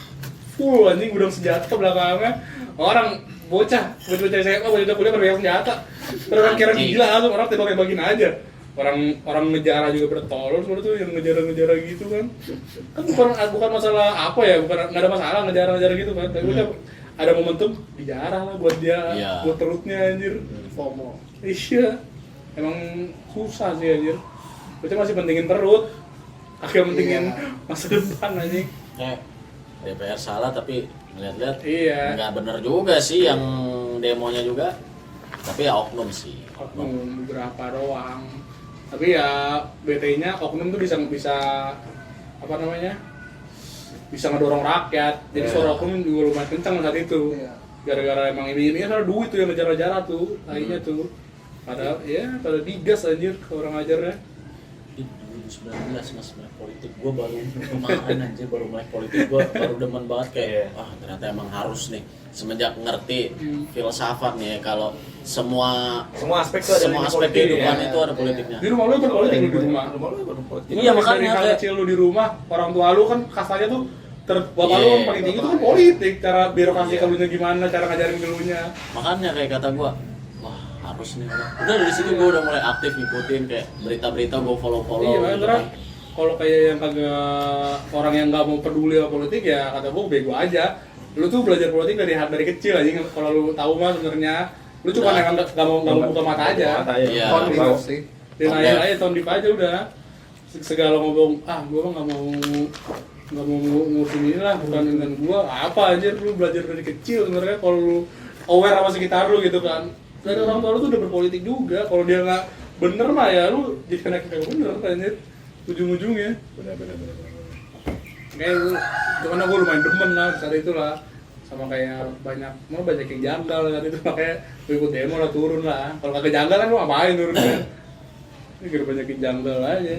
full anjing gudang senjata belakangnya. Orang bocah SMA, bocah kuliah berpegang senjata. Terus kan kira gila langsung orang tembak-tembakin aja. Orang ngejar juga bertolol sebenarnya tuh yang ngejar gitu kan. Kan bukan masalah apa ya, bukan nggak ada masalah ngejar gitu kan. Tapi udah ada momentum dijarah lah buat dia, Iya. buat perutnya anjir. FOMO. Iya. Emang susah sih anjir. Bocah masih pentingin perut. Akhirnya pentingin masa depan anjing. Kayak DPR salah tapi ngeliat-liat Iya. nggak bener juga sih yang demonya juga. Tapi ya oknum sih. Oknum beberapa doang. Tapi ya BT-nya oknum tuh bisa apa namanya? Bisa ngedorong rakyat. Jadi suara oknum juga lumayan kencang saat itu. Iya. Gara-gara emang ini soal duit tuh yang ngejar-ngejar tuh, lainnya tuh. Pada digas anjir ke orang ajarnya. Di 2019 mas melek politik gue baru kemarin anjir baru melek politik gue baru demen banget kayak ternyata emang harus nih semenjak ngerti filsafat nih kalau semua Semua aspek tuh ada semua di aspek politik, kehidupan ya. itu ada politiknya. Di rumah lu berpolitik lu di rumah. Rumah lu berpolitik. Iya, makanya dari hal kayak- kecil lu di rumah, orang tua lu kan kasarnya tuh bapak lu Iya, kan paling tinggi tuh kan politik, cara birokrasi Iya. kalunya gimana, cara ngajarin dulunya. Makanya kayak kata gue, wah harus nih udah dari situ gue udah mulai aktif ngikutin kayak berita-berita gue follow Iya, gitu karena kan. kalau kayak yang kagak orang yang nggak mau peduli sama politik ya kata gue bego aja. Lu tuh belajar politik dari kecil aja. Kalau lu tahu mah sebenarnya lu cuma Udah. emang nggak mau buka mata aja. Iya. Konflik sih. Dia Oke. nanya aja tahun dip aja udah. Segala ngomong gue mah nggak mau ngurusin ini lah, bukan dengan gue apa aja. Lu belajar dari kecil sebenarnya kalau lu aware sama sekitar lu gitu kan. Dari orang tua lu tuh udah berpolitik juga. Kalau dia nggak bener mah ya lu jadi kena kayak bener anjir. Ujung-ujungnya Benar. kayak itu karena gue lumayan demen lah saat itu lah, sama kayak banyak yang janggal saat itu, makanya gue ikut demo lah, turun lah. Kalau kagak janggal kan lu ngapain turun kan? Ini kira banyak yang janggal aja.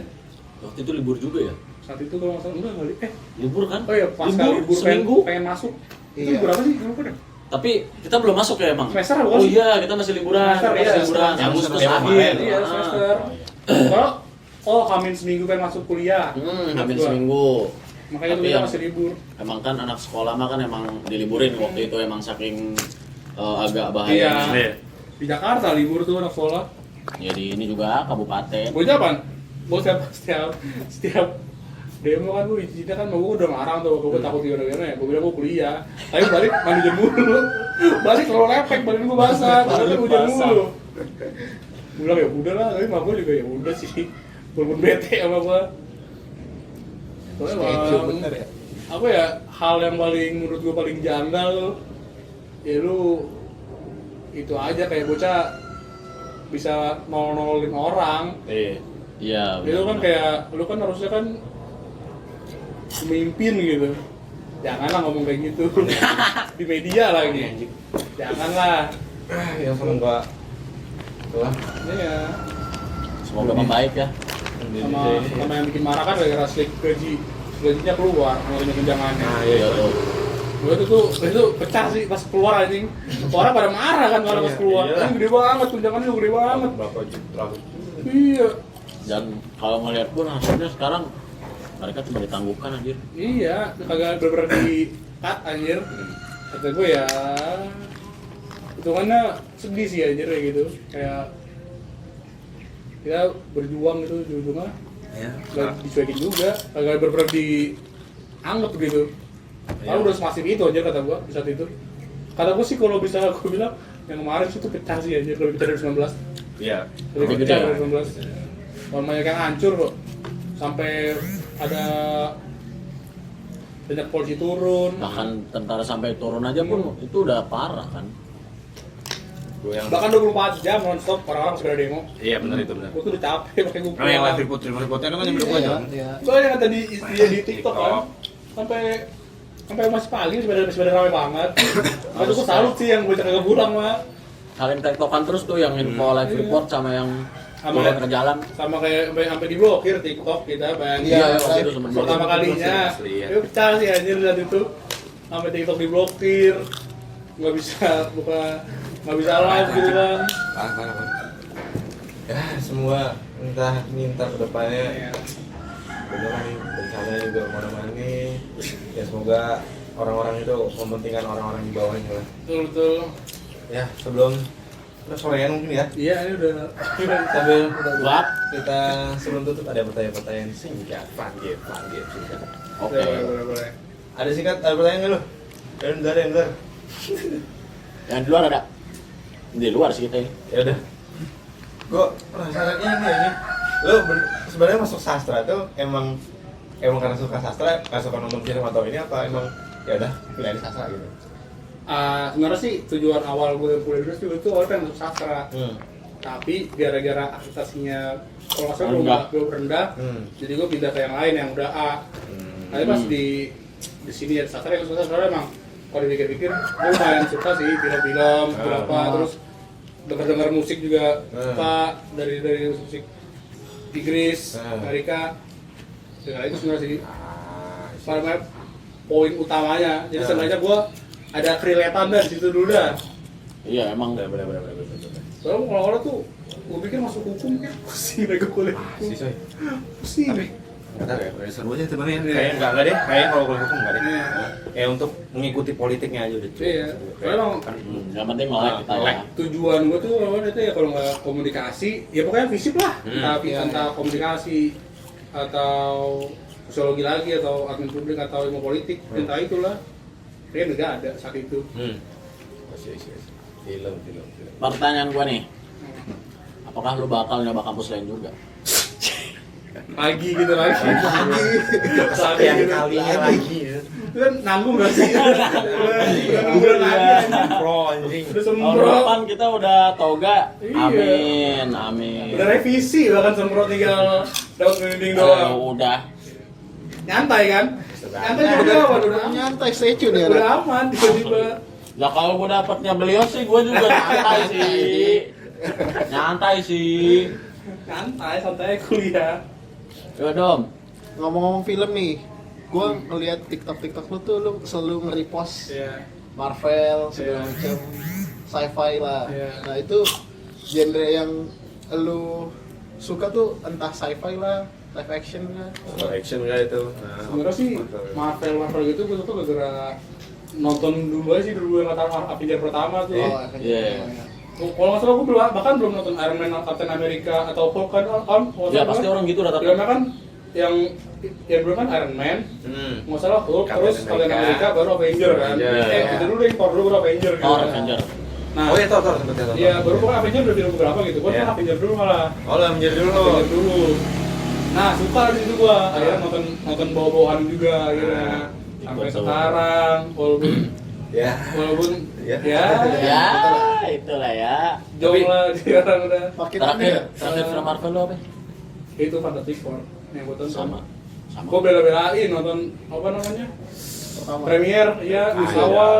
Waktu itu libur juga ya? Saat itu kalau nggak salah enggak kali, Libur kan? oh ya pas kali libur seminggu. pengen masuk. Itu Iya. libur apa sih? Libur kan? Tapi kita belum masuk ya emang? Semester bukan Oh sih? iya, kita masih liburan. Semester, Kita iya, masih liburan. semester. Agustus Semester akhir. kemarin. Iya, semester. Kalau hamin seminggu pengen masuk kuliah. Hamin Gua. seminggu. Makanya Tapi tuh kita yang- masih libur. Emang kan anak sekolah mah kan emang diliburin waktu itu emang saking agak bahaya. Iya. Di Jakarta libur tuh anak sekolah. Jadi ini juga kabupaten. Bocah apaan? Bocah setiap demo kan gue izinnya kan gue udah marah tuh, gue takut gimana ya, gue bilang gue kuliah, tapi balik mandi hujan mulu, balik kalau lepek badan gue basah, karena hujan mulu. Gue bilang ya udah lah, tapi mak gue juga ya udah sih, walaupun bete sama gue. Soalnya Schedule emang, bener ya. apa ya, hal yang paling menurut gue paling janggal tuh, ya lu itu aja kayak bocah bisa nololin orang. Iya. Itu kan benar-benar. kayak, lu kan harusnya kan pemimpin gitu. Janganlah ngomong kayak gitu di media lagi. Janganlah. Ya semoga itulah Iya. Semoga membaik ya. Sama yang bikin marah kan gara-gara slip gajinya keluar, ngeluarin tunjangannya. Nah, Iya tuh. Gue itu pecah sih pas keluar anjing. Orang pada marah kan kalau pas keluar. Iya. Ini gede banget, tunjangannya gede banget. berapa juta Iya. Dan kalau ngeliat pun hasilnya sekarang mereka cuma ditangguhkan anjir. Iya, kagak bener-bener di cut anjir. Kata gue ya hitungannya sedih sih anjir kayak gitu. Kayak kita berjuang gitu ujung-ujungnya ya. gak dicuekin juga, kagak bener-bener dianggap gitu. Kalau udah semasif itu anjir kata gue di saat itu. Kata gue sih kalau bisa gue bilang yang kemarin sih itu pecah sih anjir, lebih pecah dari 19. Iya. Lebih Lebih pecah gede. dari 19. banyak yang hancur kok. Sampai ada banyak polisi turun. Bahkan tentara sampai turun aja pun itu udah parah kan. Gue yang Bahkan 24 jam non-stop orang-orang sepeda demo. iya benar itu benar. Gue tuh udah capek pakai gue. Oh yang live report-reportnya kan yang Iya, iya. Soalnya kata di TikTok kan, sampai masih pagi sepeda ramai banget. Itu gue salut sih yang gue kagak pulang mah. Saling tektokan terus tuh yang info live report sama yang Sama- boleh ke jalan. Sama kayak sampai diblokir TikTok kita bayangin. Iya, Iya, waktu itu sempet Pertama blokir. kalinya, Asli, ya. itu pecah sih anjir saat itu. Sampai TikTok diblokir, nggak bisa live gitu kan. Parah. Ya semua minta ke depannya Iya. beneran nih bencana juga kemana-mana nih. Ya semoga orang-orang itu mementingkan orang-orang di bawahnya lah. Betul. Ya sebelum sorean mungkin ya. Iya ini udah. Sambil Buat. kita sebelum tutup ada pertanyaan-pertanyaan singkat, fun game singkat. Oke. Boleh. Ada singkat, ada pertanyaan nggak lu? Ada yang bentar. Yang di luar ada. Di luar sih kita ini. Ya udah. Gue penasarannya ini. Lu sebenarnya masuk sastra tuh emang karena suka sastra, karena suka nonton film atau ini apa emang ya udah pilihan sastra gitu. Sebenarnya sih tujuan awal gue kuliah dulu juga itu awalnya kan masuk sastra. Tapi gara-gara akreditasinya kalau nggak salah Rendah. belum rendah, jadi gue pindah ke yang lain yang udah A. Tapi pas di sini ada sastra yang suka sastra emang kalau dipikir-pikir gue lumayan suka sih film-film berapa terus dengar musik juga suka dari musik Inggris, Amerika, segala itu sebenarnya sih. Soalnya poin utamanya, jadi sebenarnya gue ada kerelatan dari situ dulu dah. Iya emang. Bener. Soalnya kalau tuh gue pikir masuk hukum kan pusing deh gue kuliah Sih hukum. coy. Pusing. Tapi nggak tahu ya, seru aja temennya. Iya. Kayak nggak deh, kayak kalau kuliah hukum nggak deh. Iya. Kayak untuk mengikuti politiknya aja udah. Iya. Soalnya emang Yang penting melek kita ya. tujuan gue tuh awalnya itu ya kalau nggak komunikasi ya pokoknya fisip lah tapi Iya, entah komunikasi atau sosiologi lagi atau admin publik atau ilmu politik entah itulah kayaknya nggak ada saat itu. Masih. Film. Pertanyaan gua nih. Apakah lu bakal nyoba kampus lain juga? Lagi gitu lagi Sekian kalinya lagi. itu kan nanggung gak sih udah bulan lagi anjing. Pro anjing. Udah Tahun semprot depan kita udah toga. Iya. Amin. udah revisi bahkan semprot tinggal dapat pembimbing doang Udah. nyantai kan nyantai juga udah aman Nyantai, stay tune ya. udah aman tiba-tiba. Lah kalau gua dapatnya beliau sih gua juga nyantai sih. Nyantai sih. Santai, santai kuliah. Ya Dom. Ngomong-ngomong film nih, gua ngeliat TikTok lu tuh lu selalu nge-repost Iya. Marvel segala Iya. macam sci-fi lah. Iya. Nah itu genre yang lu suka tuh entah sci-fi lah, live action lah. Action nggak itu? Sebenarnya sih Marvel gitu gue tuh gara-gara nonton dulu aja sih dulu yang kata Avenger pertama tuh. Oh, Iya. Kalau nggak salah gue bahkan belum nonton Iron Man, Captain America atau Hulk kan Ya pasti orang gitu rata-rata. filmnya kan yang dulu kan Iron Man, nggak salah Hulk, Captain terus Captain America. America baru Avenger kan. Avenger. Itu dulu yang Thor dulu baru Avenger gitu. Thor kan. Avenger. Nah, Oh iya Thor sempet ya Thor. iya baru pokoknya Avenger udah film berapa gitu. Gue Iya. kan Avenger dulu malah. Oh lo menjadi dulu. Avenger dulu. Nah, suka di situ gua. Akhirnya nonton bawa-bawaan juga akhirnya. Sampai Ikut sekarang walaupun Ya. ya Ya, itulah ya. jauh lah sekarang udah. Makin Terakhir film Marvel lo apa? Itu Fantastic Four yang gua tonton. Sama. Gua bela-belain nonton apa namanya? pertama. Premier, iya, awal.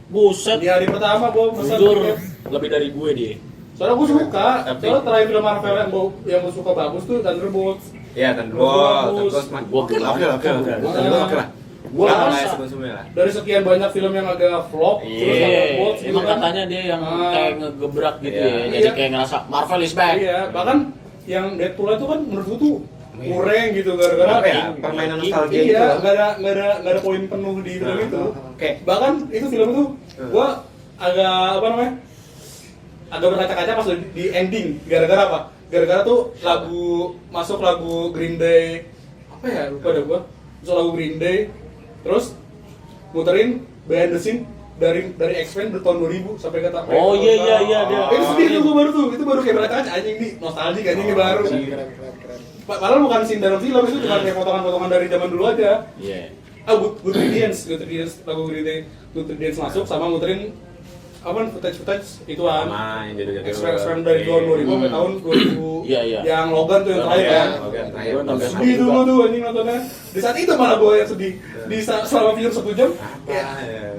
Buset. Di hari pertama gua pesan Jujur tiket. lebih dari gue dia. Soalnya gua suka. Tapi- Soalnya terakhir film Marvel yang gua suka bagus tuh Thunderbolts. Ya Thunderbolt. Gua Oke bilang. lah. Gua Lah, rasa sebelum-sebelumnya lah. dari sekian banyak film yang agak flop, terus Iya, Thunderbolts gitu emang kan. katanya dia yang kayak ngegebrak gitu Iya. ya. Jadi Iya. kayak ngerasa Marvel is back. Iya, bahkan yang Deadpool itu kan menurut gua tuh kurang gitu gara-gara Apa ya? Permainan nostalgia iya, gitu. nggak ada poin penuh di film Nah, itu. Kayak Bahkan itu film itu gua agak apa namanya? Agak berkaca-kaca pas di ending. Gara-gara apa? Gara-gara tuh masuk lagu Green Day. Apa ya? Lupa dah gua. Masuk lagu Green Day. Terus muterin behind the scene dari X-Men dari tahun 2000 sampai kata Oh iya dia. itu sedih tuh gua baru tuh, itu baru kayak berkaca-kaca anjing nih, nostalgia anjing nih baru. Keren. padahal bukan scene dalam film, itu cuma kayak potongan-potongan dari zaman dulu aja. Iya. Good Riddance, lagu Good Riddance masuk sama muterin apa footage ituan Sama yang jadi ekstrem dari tahun 2000 sampai tahun 2000 Iya, iya. yang Logan tuh yang terakhir kan. Logan terakhir. Gua nonton Sedih tuh gua tuh anjing nontonnya. Di saat itu malah gua yang sedih. Di selama film 1 jam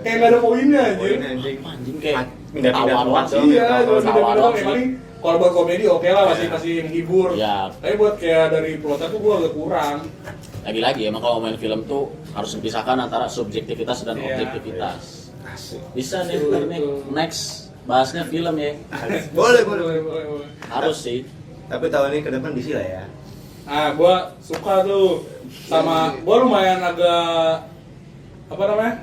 kayak nggak ada poinnya anjir. Anjing kayak Pindah-pindah tawa tempat doang. doang. Iya, cuma Tawa pindah-pindah doang doang. sih. Paling kalau buat komedi oke lah, masih menghibur. Iya. Tapi buat kayak dari plotnya tuh gua agak kurang. Lagi-lagi emang kalau main film tuh harus dipisahkan antara subjektivitas dan Iya. objektivitas. Asik. Bisa nih, Betul, ntar nih. betul. Next bahasnya film ya. Boleh. Boleh. Harus sih. Tapi tahun ini ke depan DC lah ya. Nah, gua suka tuh sama gua lumayan agak apa namanya?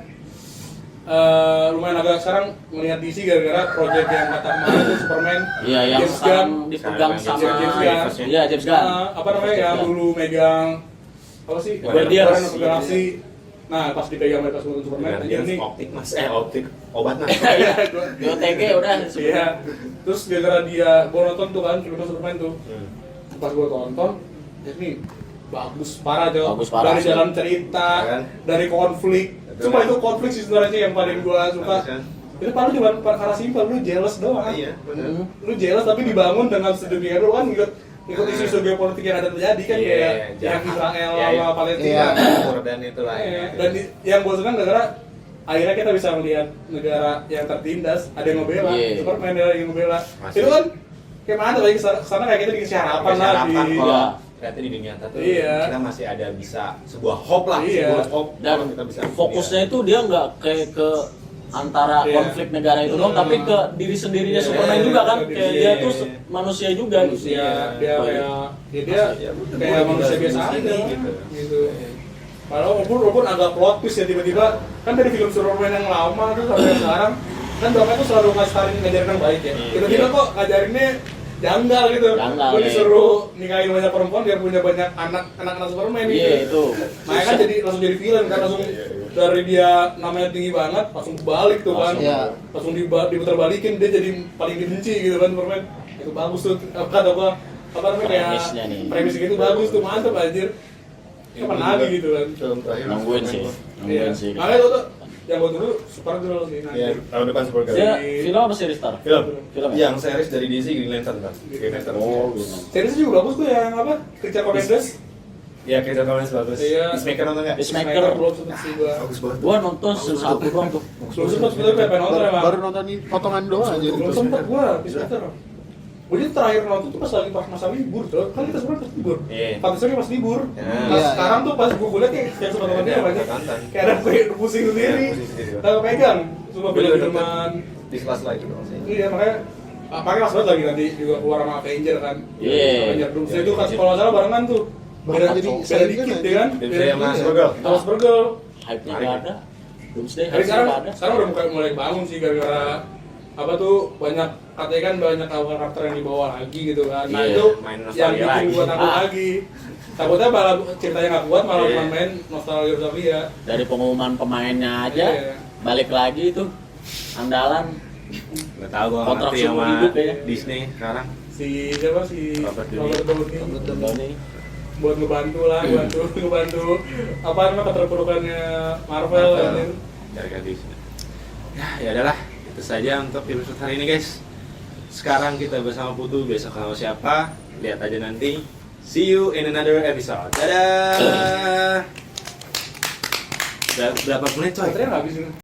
Lumayan agak sekarang melihat DC gara-gara project yang kata kemarin tuh Superman. Iya, yang James sekarang Gunn. dipegang Sekarang sama James Gunn. Iya, James Gunn. Apa namanya yang dulu megang apa sih? Guardians. Guardians of the Galaxy. Nah, pas dipegang mereka semua Superman, anjir nih. Optik mas, optik obat mas. Iya, gua- Di OTG udah Iya. Terus gara-gara dia, gua nonton tuh kan film Superman tuh. Pas gua tonton, ini bagus parah coy. Bagus parah Dari sih. jalan cerita, Ya kan? dari konflik. Betul Cuma kan? itu konflik sih sebenarnya yang paling gua suka. Bagus kan? Itu paling cuma perkara simpel, lu jealous doang. Iya, benar. Lu jealous tapi dibangun dengan sedemikian rupa kan ikut isu-isu geopolitik yang ada terjadi kan kayak yang Israel sama Palestina. Dan itulah. Iya. Dan yang gue senang gara-gara akhirnya kita bisa melihat negara yang tertindas ada yang ngebela, Iya. Superman ada yang ngebela. Masih. Itu kan kayak mana lagi kesana kayak kita dikasih harapan lah di. kalau ternyata di dunia nyata tuh Iya. kita masih ada bisa sebuah hope lah, Iya. sebuah hope Dan kalau kita bisa fokusnya itu dia nggak kayak ke antara Iya. konflik negara itu doang, tapi ke diri sendirinya Iya, Superman juga kan, ke kayak diri. dia tuh manusia juga gitu. Manusia, dia Oh, kayak iya. dia Ya, bener. kayak manusia Di biasa sini, aja gitu. gitu. Walaupun agak plot twist ya tiba-tiba kan dari film Superman yang lama tuh sampai sekarang kan Batman tuh selalu ngajarin yang baik ya. Tiba-tiba kok ngajarinnya janggal gitu. Janggal, Gue ya. disuruh nikahin banyak perempuan biar punya banyak anak-anak Superman gitu. Iya itu. Makanya kan jadi langsung jadi villain kan langsung dari dia namanya tinggi banget langsung balik tuh kan. Iya. Langsung diputar balikin dia jadi paling dibenci gitu kan Superman. Itu bagus tuh kata gua apa namanya kayak Premisnya nih. premis gitu bagus tuh mantap anjir. Kapan lagi gitu kan. Film terakhir Nungguin sih, Iya. nungguin sih. Makanya tuh yang buat dulu Supergirl sih Iya, anjir. tahun depan Supergirl. Dia film apa series Star? Film. Film ya? Yang series dari DC Green Lantern kan. Green Lantern. Oh, gitu. Series juga bagus tuh yang apa? Creature Commanders. Ya kita Commanders bagus. Iya. Peacemaker nonton nggak? Peacemaker. belum sempet sih gua. Bagus banget. Gua nonton satu doang tuh. Belum sempet sebenarnya pengen nonton emang. Baru nonton ini potongan doang aja Belum gitu. sempet gua Peacemaker. Gue terakhir nonton tuh pas masa libur tuh, kan kita sebenarnya pas libur. Iya. Pantesannya pas libur. Ya. Nah, Iya, sekarang tuh pas gue liat kayak teman-teman dia Iya, banyak. nonton. Kayak ada kayak pusing sendiri. Iya, pusing sendiri. Nggak kepegang. Cuma Gua juga film-filman. Di kelas lain gitu maksudnya. Iya makanya apalagi pas banget lagi nanti juga keluar sama Avenger kan. Iya. Avenger Doomsday itu kasih kalau nggak salah barengan tuh. Barengan Beda jadi beda saingan dikit aja. ya kan. Doomsday sama Supergirl. Sama Supergirl. Hype-nya nggak ada. Doomsday Tapi hype-nya sekarang nggak ada. sekarang udah mulai bangun sih gara-gara apa tuh banyak katanya kan banyak karakter yang dibawa lagi gitu kan. Nah Iya, itu main nostalgia yang bikin lagi. gua takut Ah. lagi. Takutnya malah ceritanya nggak kuat malah Iya. cuma main nostalgia. Dari pengumuman pemainnya aja, Iya. balik lagi itu andalan. Nggak tahu gua Kontrak ngerti seumur sama hidup ya. Disney sekarang. Si siapa si Robert Robert Downey. Downey Downey. buat ngebantu lah, ngebantu apa namanya keterpurukannya Marvel kan. Gara-gara Disney. Ya adalah itu saja untuk episode hari ini guys. Sekarang kita bersama Putu, besok sama siapa? Lihat aja nanti. See you in another episode. Dadah. Berapa menit coy? Baterainya nggak habis ini.